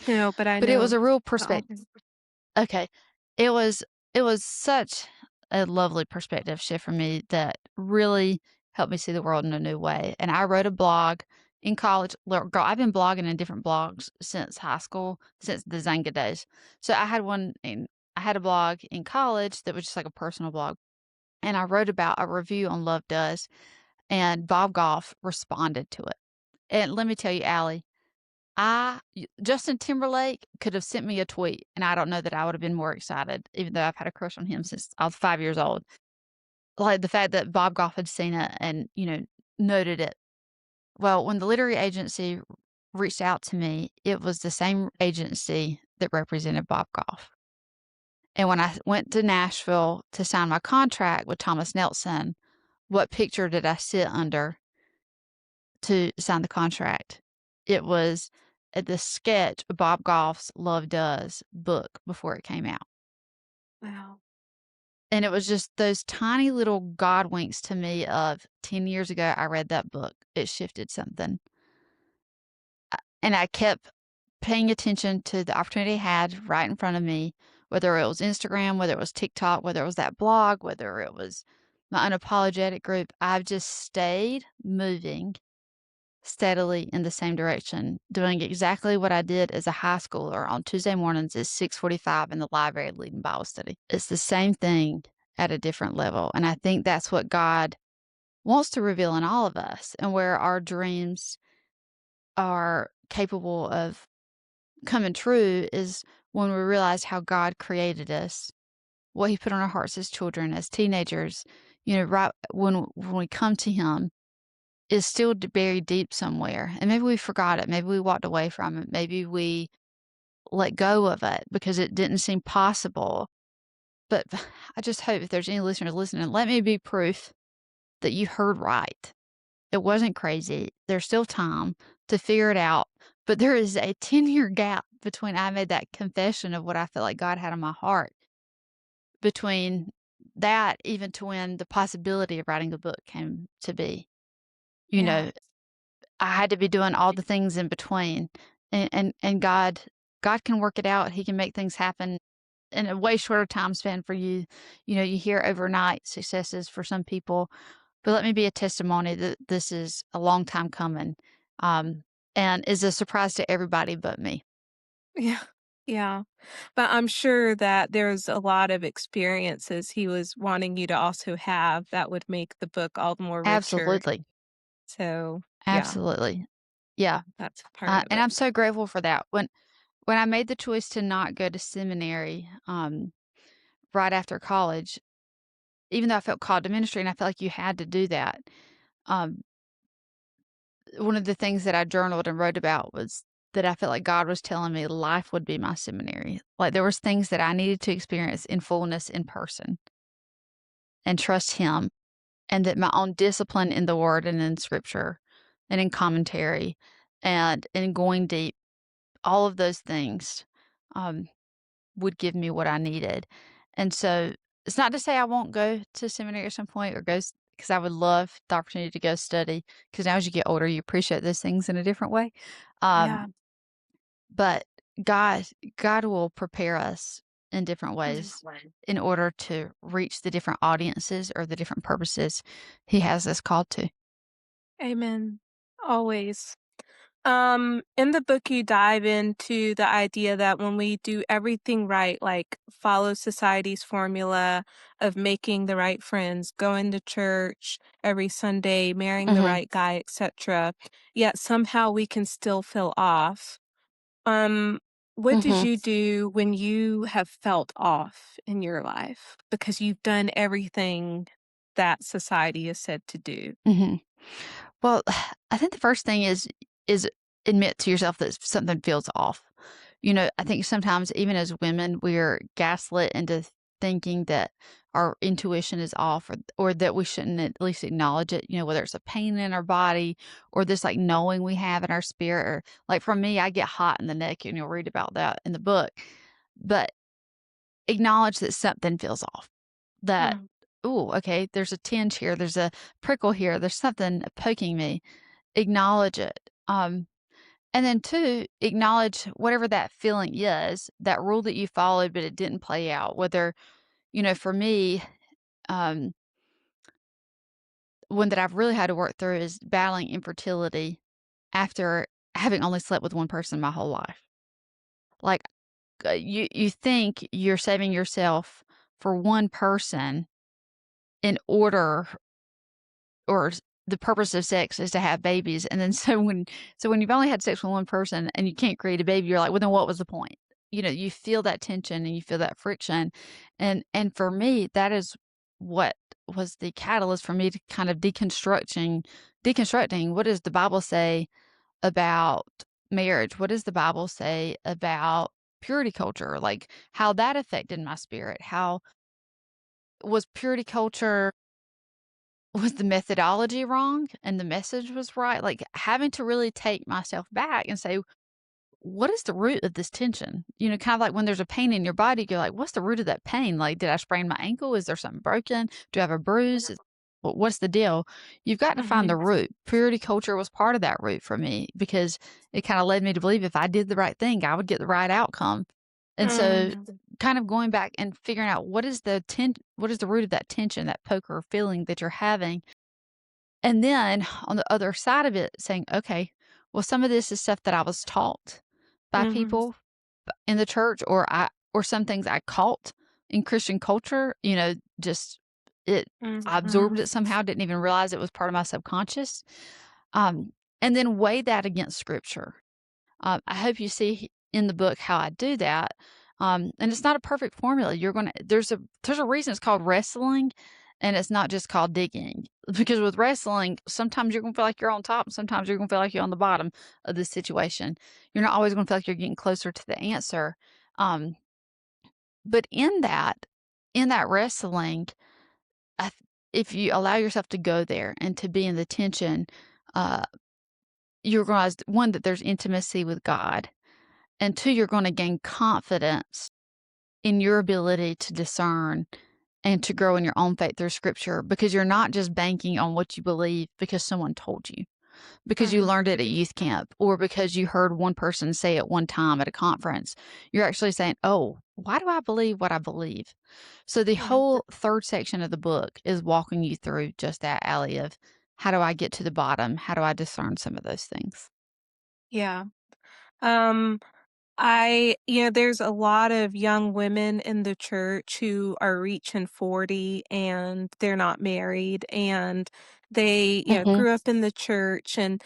No, but I but it was know a real the perspective. author. Okay. It was it was such a lovely perspective shift for me that really helped me see the world in a new way. And I wrote a blog in college. Look, girl, I've been blogging in different blogs since high school, since the Zanga days. So I had a blog in college that was just like a personal blog. And I wrote about a review on Love Does, and Bob Goff responded to it. And let me tell you, Allie, Justin Timberlake could have sent me a tweet, and I don't know that I would have been more excited, even though I've had a crush on him since I was 5 years old. Like, the fact that Bob Goff had seen it and, noted it. Well, when the literary agency reached out to me, it was the same agency that represented Bob Goff. And when I went to Nashville to sign my contract with Thomas Nelson, what picture did I sit under to sign the contract? It was the sketch of Bob Goff's Love Does book before it came out. Wow. And it was just those tiny little God winks to me of 10 years ago, I read that book. It shifted something. And I kept paying attention to the opportunity I had right in front of me, whether it was Instagram, whether it was TikTok, whether it was that blog, whether it was my unapologetic group. I've just stayed moving steadily in the same direction, doing exactly what I did as a high schooler on Tuesday mornings at 6:45 in the library leading Bible study. It's the same thing at a different level. And I think that's what God wants to reveal in all of us, and where our dreams are capable of coming true is when we realize how God created us, what He put on our hearts as children, as teenagers, right when we come to Him is still buried deep somewhere. And maybe we forgot it. Maybe we walked away from it. Maybe we let go of it because it didn't seem possible. But I just hope if there's any listeners listening, let me be proof that you heard right. It wasn't crazy. There's still time to figure it out. But there is a 10-year gap between I made that confession of what I felt like God had in my heart, between that even to when the possibility of writing a book came to be. You Yeah. know, I had to be doing all the things in between. And God can work it out. He can make things happen in a way shorter time span for you. You hear overnight successes for some people, but let me be a testimony that this is a long time coming, um, and is a surprise to everybody but me. Yeah. Yeah. But I'm sure that there's a lot of experiences he was wanting you to also have that would make the book all the more richer. Absolutely. So, yeah, Absolutely. Yeah. that's part of And it. I'm so grateful for that. When I made the choice to not go to seminary, right after college, even though I felt called to ministry and I felt like you had to do that, um, one of the things that I journaled and wrote about was that I felt like God was telling me life would be my seminary. Like there was things that I needed to experience in fullness in person and trust Him, and that my own discipline in the Word and in Scripture and in commentary and in going deep, all of those things um, would give me what I needed. And so it's not to say I won't go to seminary at some point or go, because I would love the opportunity to go study. Because now as you get older, you appreciate those things in a different way. Um, Yeah. but God, God will prepare us in different Mhm. ways in order to reach the different audiences or the different purposes He has us called to. Amen. Always. In the book, you dive into the idea that when we do everything right, like follow society's formula of making the right friends, going to church every Sunday, marrying the Hmm. right guy, etc., yet somehow we can still feel off. Um, what did Hmm. you do when you have felt off in your life because you've done everything that society is said to do? Hmm. Well, I think the first thing is admit to yourself that something feels off. I think sometimes even as women, we're gaslit into thinking that our intuition is off, or that we shouldn't at least acknowledge it, whether it's a pain in our body or this like knowing we have in our spirit. Or like for me, I get hot in the neck, and you'll read about that in the book. But acknowledge that something feels off. That, Mm. oh, okay, there's a tinge here, there's a prickle here, there's something poking me. Acknowledge it. And then 2, acknowledge whatever that feeling is, that rule that you followed, but it didn't play out. Whether, for me, um, one that I've really had to work through is battling infertility after having only slept with one person my whole life. Like, you think you're saving yourself for one person in order, or the purpose of sex is to have babies, and then so when you've only had sex with one person and you can't create a baby, you're like, well, then what was the point? You feel that tension and you feel that friction, and for me, that is what was the catalyst for me to kind of deconstructing what does the Bible say about marriage, what does the Bible say about purity culture? Like, how that affected my spirit? How was purity culture was the methodology wrong and the message was right? Like, having to really take myself back and say, what is the root of this tension? You know, kind of like when there's a pain in your body, you're like, what's the root of that pain? Like, did I sprain my ankle? Is there something broken? Do I have a bruise? What's the deal? You've got to find the Mhm. root. Purity culture was part of that root for me because it kind of led me to believe if I did the right thing, I would get the right outcome. And so, Mm. kind of going back and figuring out what is the root of that tension, that poker feeling that you're having, and then on the other side of it, saying, okay, well, some of this is stuff that I was taught by Mhm. people in the church, or some things I caught in Christian culture, just it I Mhm. absorbed it somehow, didn't even realize it was part of my subconscious. Um, and then weigh that against scripture. I hope you see in the book how I do that. And it's not a perfect formula. There's a reason it's called wrestling, and it's not just called digging. Because with wrestling, sometimes you're gonna feel like you're on top, and sometimes you're gonna feel like you're on the bottom of the situation. You're not always gonna feel like you're getting closer to the answer. Um, but in that wrestling, I, th- if you allow yourself to go there and to be in the tension, uh, you realize one that there's intimacy with God, and two, you're going to gain confidence in your ability to discern and to grow in your own faith through scripture because you're not just banking on what you believe because someone told you, because you Mhm. learned it at youth camp, or because you heard one person say it one time at a conference. You're actually saying, oh, why do I believe what I believe? So the Mhm. whole third section of the book is walking you through just that alley of how do I get to the bottom? How do I discern some of those things? Yeah. Um, there's a lot of young women in the church who are reaching 40 and they're not married and they, Mhm. grew up in the church and,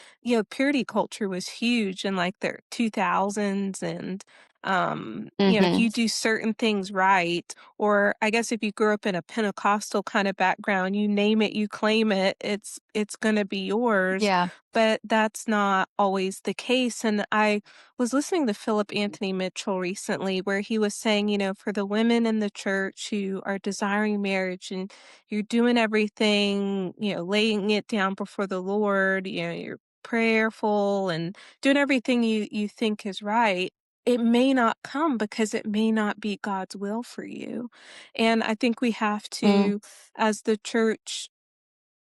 purity culture was huge in like the 2000s and, if Mhm. you do certain things right, or I guess if you grew up in a Pentecostal kind of background, you name it, you claim it, it's going to be yours, Yeah. but that's not always the case. And I was listening to Philip Anthony Mitchell recently where he was saying, for the women in the church who are desiring marriage and you're doing everything, laying it down before the Lord, you're prayerful and doing everything you think is right. It may not come because it may not be God's will for you. And I think we have Mm. to, as the church,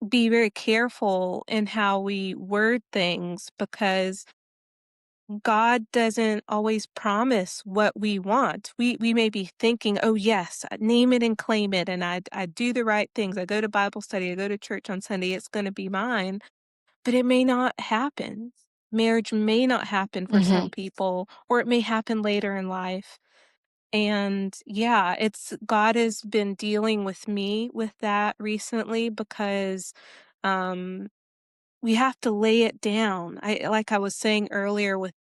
be very careful in how we word things because God doesn't always promise what we want. We may be thinking, "Oh yes, name it and claim it, and I do the right things. I go to Bible study, I go to church on Sunday. It's going to be mine." But it may not happen. Marriage may not happen for some Mhm. people, or it may happen later in life. And yeah, it's God has been dealing with me with that recently because um we have to lay it down. I like I was saying earlier with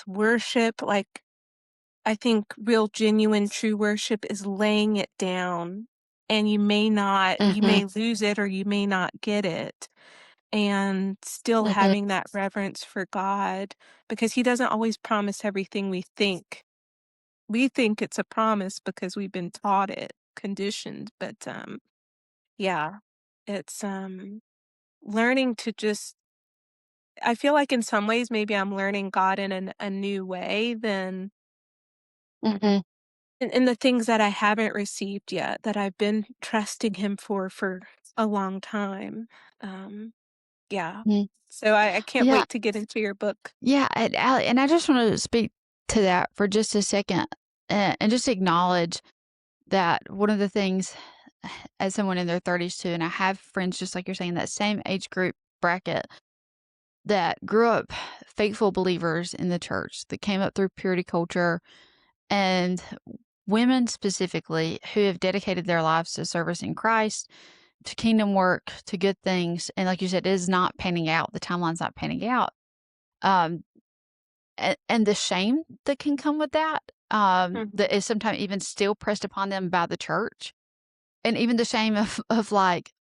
worship, like, I think real genuine true worship is laying it down, and you Mhm. may lose it or you may not get it, and still Mhm. having that reverence for God, because he doesn't always promise everything we think. We think it's a promise because we've been taught it, conditioned, but, yeah, it's, learning to just I feel like in some ways, maybe I'm learning God in a new way than Mhm. in the things that I haven't received yet, that I've been trusting him for a long time. Um, yeah. Mhm. So I can't Yeah. wait to get into your book. Yeah, and Allie, and I just want to speak to that for just a second, and just acknowledge that one of the things, as someone in their 30s too, and I have friends just like you're saying, that same age group bracket that grew up faithful believers in the church, that came up through purity culture, and women specifically who have dedicated their lives to service in Christ, to kingdom work, to good things. And like you said, it is not panning out. The timeline's not panning out. Um, and the shame that can come with that, Mhm. that is sometimes even still pressed upon them by the church. And even the shame of like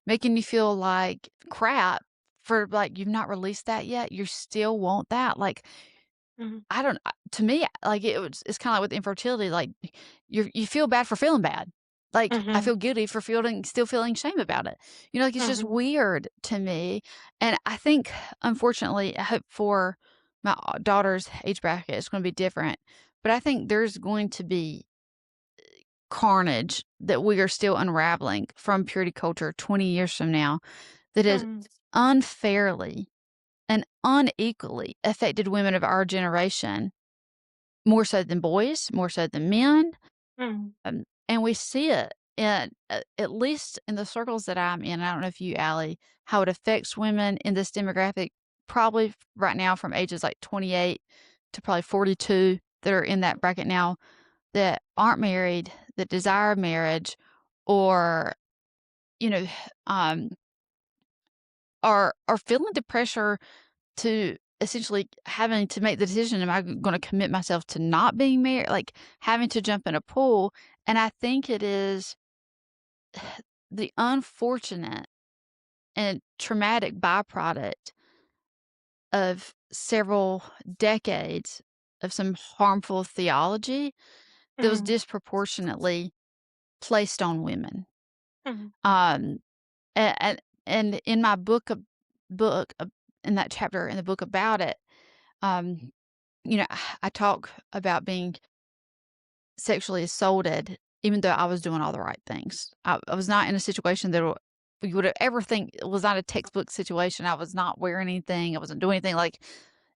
making you feel like crap for, like, you've not released that yet, you still want that, like, Mhm. I don't to me, like, it's kinda like with infertility, like, you feel bad for feeling bad. Like, I Mhm. feel guilty for still feeling shame about it. Like, it's just Mhm. weird to me, and I think, unfortunately, I hope for my daughter's age bracket, it's gonna be different, but I think there's going to be carnage that we are still unraveling from purity culture 20 years from now that has Mhm. unfairly and unequally affected women of our generation more so than boys, more so than men, Mhm. and we see it in at least in the circles that I'm in. I don't know if you, Allie, how it affects women in this demographic, probably right now from ages like 28 to probably 42 that are in that bracket now that aren't married, that desire marriage, or, you know, um, are feeling the pressure to essentially having to make the decision, am I gonna commit myself to not being married? Like, having to jump in a pool, and I think it is the unfortunate and traumatic byproduct of several decades of some harmful theology that was Mhm. disproportionately placed on women. Mhm. Um, and in my book, in that chapter in the book about it, um, I talk about being sexually assaulted, even though I was doing all the right things. I was not in a situation that you would ever think it was not a textbook situation. I was not wearing anything. I wasn't doing anything like,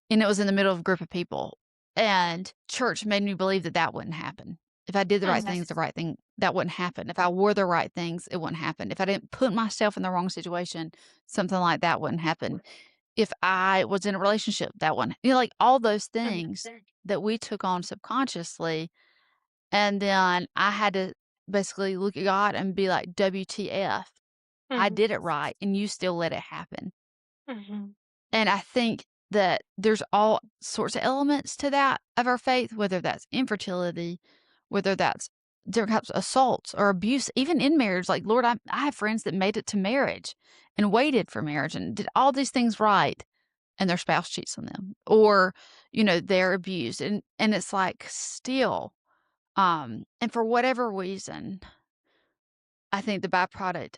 and it was in the middle of a group of people. And church made me believe that that wouldn't happen. If I did the right Mhm. things, the right thing, that wouldn't happen. If I wore the right things, it wouldn't happen. If I didn't put myself in the wrong situation, something like that wouldn't happen. If I was in a relationship, that wouldn't, like all those Mhm. things that we took on subconsciously, and then I had to basically look at God and be like, "WTF? I Mhm. did it right, and you still let it happen." Mhm. And I think that there's all sorts of elements to that of our faith, whether that's infertility, whether that's different types of assaults or abuse, even in marriage. Like, Lord, I have friends that made it to marriage and waited for marriage and did all these things right, and their spouse cheats on them, or they're abused, and it's like still. And for whatever reason, I think the byproduct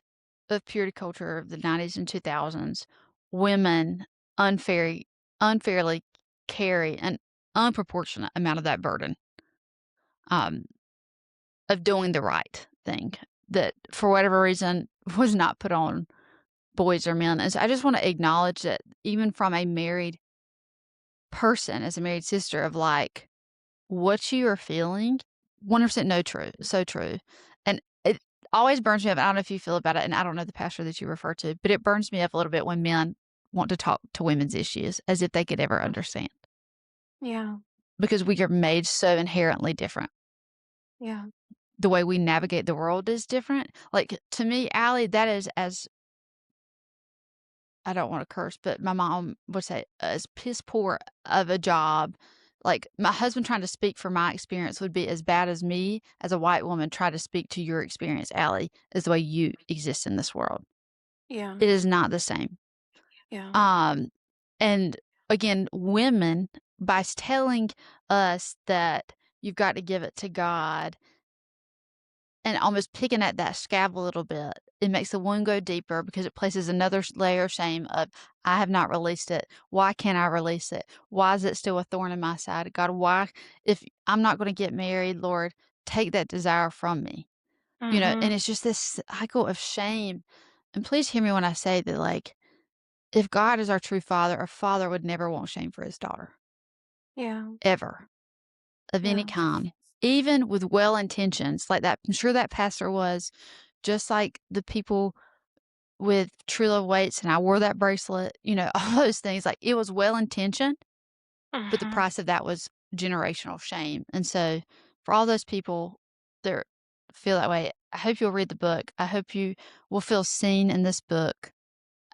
of purity culture of the 90s and 2000s, women unfairly carry an unproportionate amount of that burden, um, of doing the right thing that, for whatever reason, was not put on boys or men. And so I just want to acknowledge that even from a married person, as a married sister, of like, what you are feeling, 100% no true, so true, and it always burns me up. I don't know if you feel about it, and I don't know the pastor that you refer to, but it burns me up a little bit when men want to talk to women's issues as if they could ever understand, Yeah. because we are made so inherently different. Yeah. The way we navigate the world is different. Like, to me, Allie, that is as I don't wanna curse, but my mom would say, as piss poor of a job. Like, my husband trying to speak for my experience would be as bad as me, as a white woman, try to speak to your experience, Allie, is the way you exist in this world. Yeah. It is not the same. Yeah. Um, and again, women, by telling us that you've got to give it to God and almost picking at that scab a little bit, it makes the wound go deeper because it places another layer of shame of, I have not released it. Why can't I release it? Why is it still a thorn in my side? God, why, if I'm not going to get married, Lord, take that desire from me. And Mhm. it's just this cycle of shame. And please hear me when I say that, like, if God is our true father, a father would never want shame for his daughter, Yeah. ever, of any Yeah. kind, even with well intentions like that. I'm sure that pastor was, just like the people with True Love Waits, and I wore that bracelet, all those things, like, it was well-intentioned, but the Mhm. price of that was generational shame, and so, for all those people that feel that way, I hope you'll read the book. I hope you will feel seen in this book.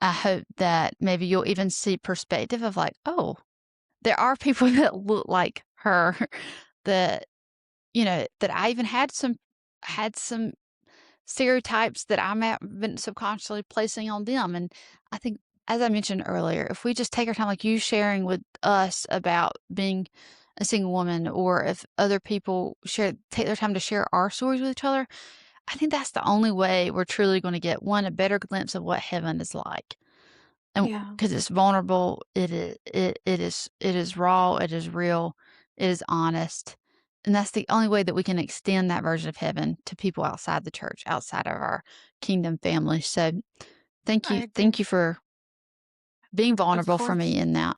I hope that maybe you'll even see perspective of like, "Oh, there are people that look like her," that, that I even had some stereotypes that I may have been subconsciously placing on them, and I think as I mentioned earlier, if we just take our time, like you sharing with us about being a single woman, or if other people take their time to share our stories with each other, I think that's the only way we're truly gonna get, one, a better glimpse of what heaven is like. And Yeah, because it's vulnerable, it is raw, it is real, it is honest, and that's the only way that we can extend that version of heaven to people outside the church, outside of our kingdom family. So, I thank agree. you for being Of vulnerable for course. me in that.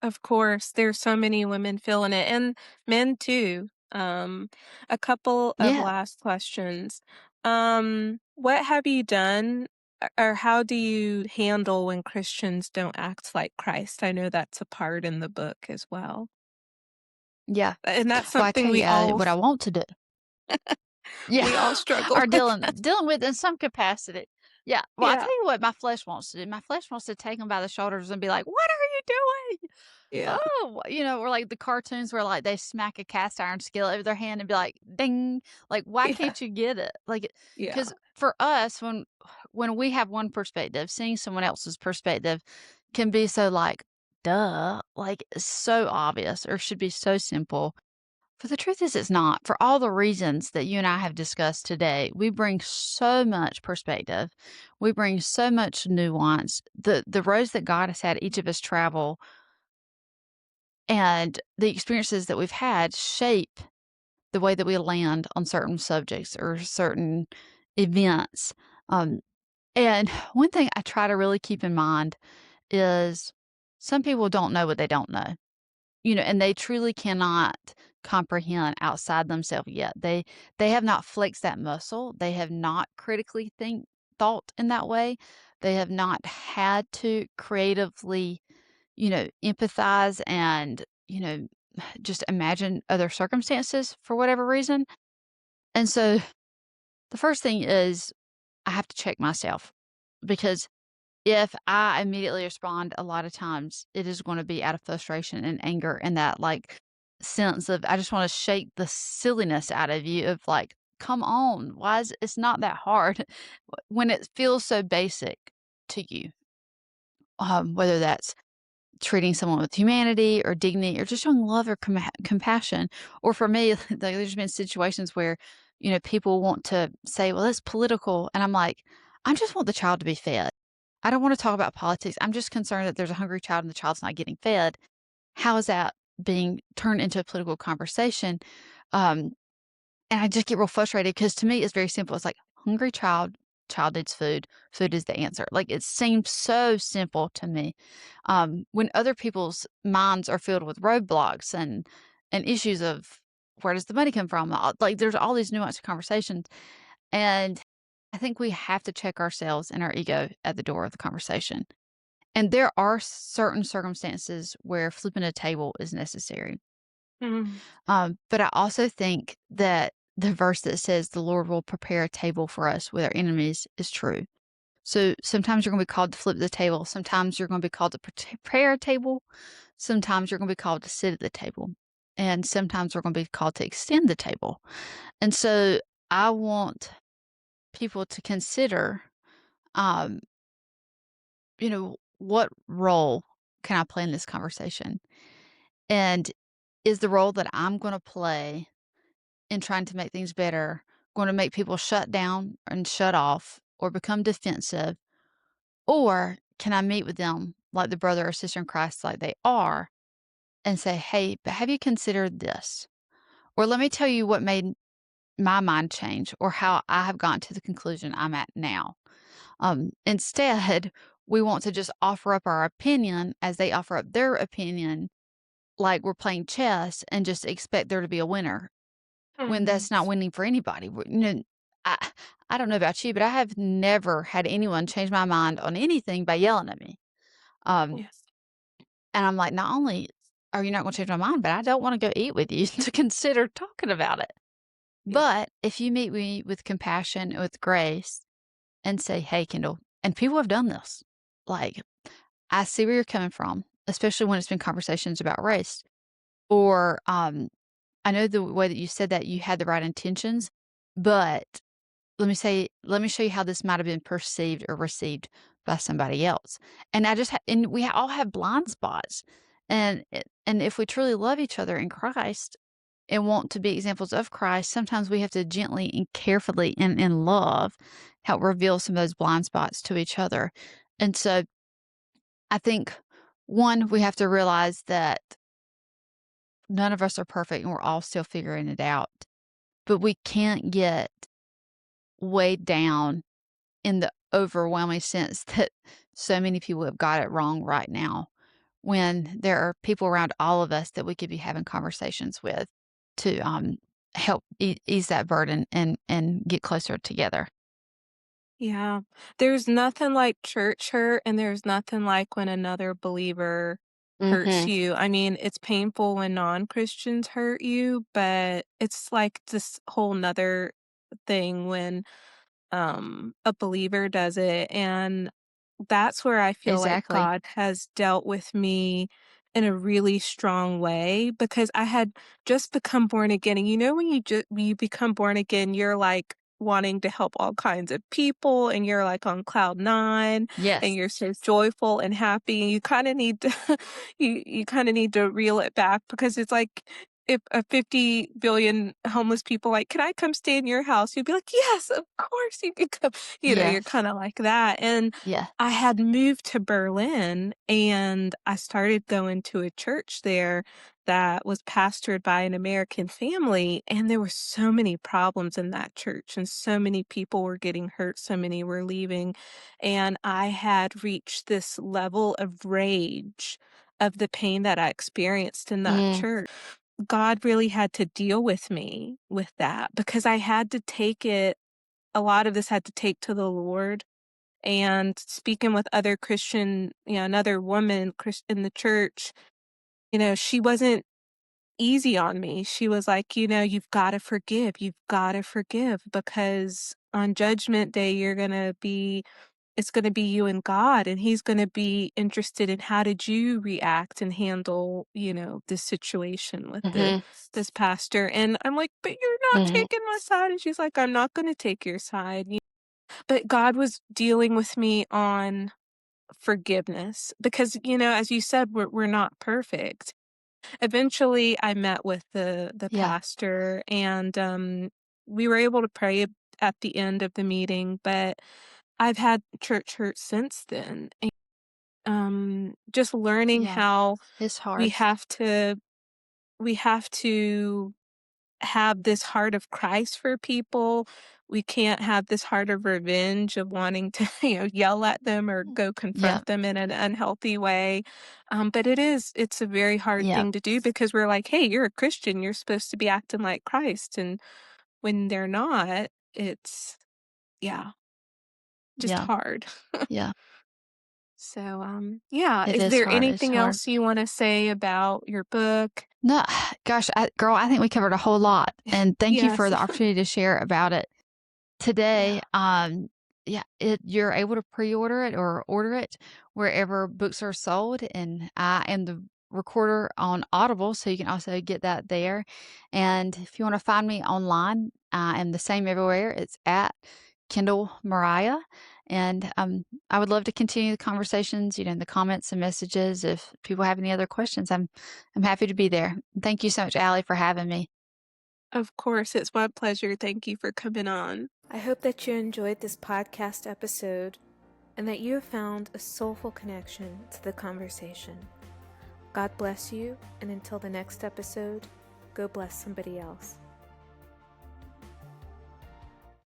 Of course, there's so many women feeling it, and men too. A couple of Yeah, last questions. What have you done, or how do you handle when Christians don't act like Christ? I know that's a part in the book as well, yeah. and that's Well, I something tell you, what I want to do. Yeah, we all struggle or with. dealing with in some capacity. Yeah, well, I Yeah, tell you what my flesh wants to do. My flesh wants to take them by the shoulders and be like, "What are you doing?" yeah, Oh, or like the cartoons where like they smack a cast iron skillet over their hand and be like, "Ding!" Like, why yeah, can't you get it? Like, yeah. because for us, when we have one perspective, seeing someone else's perspective can be so like, duh, like so obvious or should be so simple. But the truth is, it's not. For all the reasons that you and I have discussed today, we bring so much perspective. We bring so much nuance. The roads that God has had each of us travel and the experiences that we've had shape the way that we land on certain subjects or certain events. Um, and one thing I try to really keep in mind is some people don't know what they don't know. And they truly cannot comprehend outside themselves yet. They have not flexed that muscle. They have not critically thought in that way. They have not had to creatively, empathize and, just imagine other circumstances for whatever reason. And so the first thing is I have to check myself, because if I immediately respond, a lot of times it is gonna be out of frustration and anger and that, like, sense of I just wanna shake the silliness out of you of, like, "Come on, why is it's not that hard," when it feels so basic to you, whether that's treating someone with humanity or dignity or just showing love or compassion. Or for me, like, there's been situations where, people want to say, well, it's political. And I'm like, I just want the child to be fed. I don't want to talk about politics. I'm just concerned that there's a hungry child and the child's not getting fed. How is that being turned into a political conversation? Um, and I just get real frustrated because to me, it's very simple. It's like hungry child needs food. Food is the answer. Like it seems so simple to me. When other people's minds are filled with roadblocks and issues of where does the money come from? Like there's all these nuanced conversations, and I think we have to check ourselves and our ego at the door of the conversation. And there are certain circumstances where flipping a table is necessary. Mm, But I also think that the verse that says the Lord will prepare a table for us with our enemies is true. So sometimes you're going to be called to flip the table. Sometimes you're going to be called to prepare a table. Sometimes you're going to be called to sit at the table. And sometimes we're going to be called to extend the table. And so I want people to consider, um, what role can I play in this conversation? And is the role that I'm going to play in trying to make things better going to make people shut down and shut off or become defensive? Or can I meet with them like the brother or sister in Christ, like they are, and say, hey, but have you considered this? Or let me tell you what made my mind change or how I have gotten to the conclusion I'm at now. Instead, we want to just offer up our opinion as they offer up their opinion, like we're playing chess and just expect there to be a winner when mm, that's not winning for anybody. I, I don't know about you, but I have never had anyone change my mind on anything by yelling at me. Um, yes, and I'm like, not only are you not going to change my mind, but I don't want to go eat with you to consider talking about it. yeah, But if you meet me with compassion and with grace and say, hey, Kendall, and people have done this, like, I see where you're coming from, especially when it's been conversations about race. Or I know the way that you said that you had the right intentions, but let me show you how this might have been perceived or received by somebody else. And and we all have blind spots. And if we truly love each other in Christ and want to be examples of Christ, sometimes we have to gently and carefully and in love help reveal some of those blind spots to each other. And so I think, one, we have to realize that none of us are perfect and we're all still figuring it out. But we can't get weighed down in the overwhelming sense that so many people have got it wrong right now, when there are people around all of us that we could be having conversations with to help ease that burden and get closer together. Yeah. There's nothing like church hurt, and there's nothing like when another believer hurts Mhm. you. I mean, it's painful when non-Christians hurt you, but it's like this whole 'nother thing when a believer does it, and that's where I feel like Exactly. God has dealt with me in a really strong way because I had just become born again, and you know when when you become born again, you're, like, wanting to help all kinds of people, and you're, like, on cloud 9, and Yes. you're so joyful and happy, and you kinda need to you kinda need to reel it back because it's like if a 50 billion homeless people like, "Can I come stay in your house?" You'd be like, "Yes, of course you can come." You know, you're Yes. kinda like that, and Yeah. I had moved to Berlin, and I started going to a church there that was pastored by an American family, and there were so many problems in that church, and so many people were getting hurt, so many were leaving, and I had reached this level of rage of the pain that I experienced in that Mm. church. God really had to deal with me with that because I had to take it a lot of this had to take to the Lord, and speaking with other Christian another woman in the church, she wasn't easy on me. She was like, "You've gotta forgive. You've gotta forgive because on judgment day, it's gonna be you and God, and He's gonna be interested in how did you react and handle, this situation with Mhm. this pastor." And I'm like, "But you're not Mhm. taking my side." And she's like, "I'm not gonna take your side." But God was dealing with me on forgiveness because, as you said, we're not perfect. Eventually, I met with the Yeah. pastor, and we were able to pray at the end of the meeting. But I've had church hurt since then, and just learning Yeah. how It's we hard. have to we have to have this heart of Christ for people. We can't have this heart of revenge of wanting to, yell at them or go Yeah. confront them in an unhealthy way. But it's a very hard Yeah. thing to do because we're like, hey, you're a Christian. You're supposed to be acting like Christ. And when they're not, it's, yeah, just Yeah. hard. Yeah. So, yeah, It is is there hard. It's anything hard. else you want to say about your book? No, gosh, girl, I think we covered a whole lot, and thank you for Yes. the opportunity to share about it today. Yeah, Yeah, you're able to pre-order it or order it wherever books are sold, and I am the recorder on Audible, so you can also get that there. And if you want to find me online, I am the same everywhere. It's at Kendall Mariah, and I would love to continue the conversations, in the comments and messages. If people have any other questions, I'm happy to be there. Thank you so much, Allie, for having me. of course. It's my pleasure. Thank you for coming on. I hope that you enjoyed this podcast episode and that you have found a soulful connection to the conversation. God bless you, and until the next episode, go bless somebody else.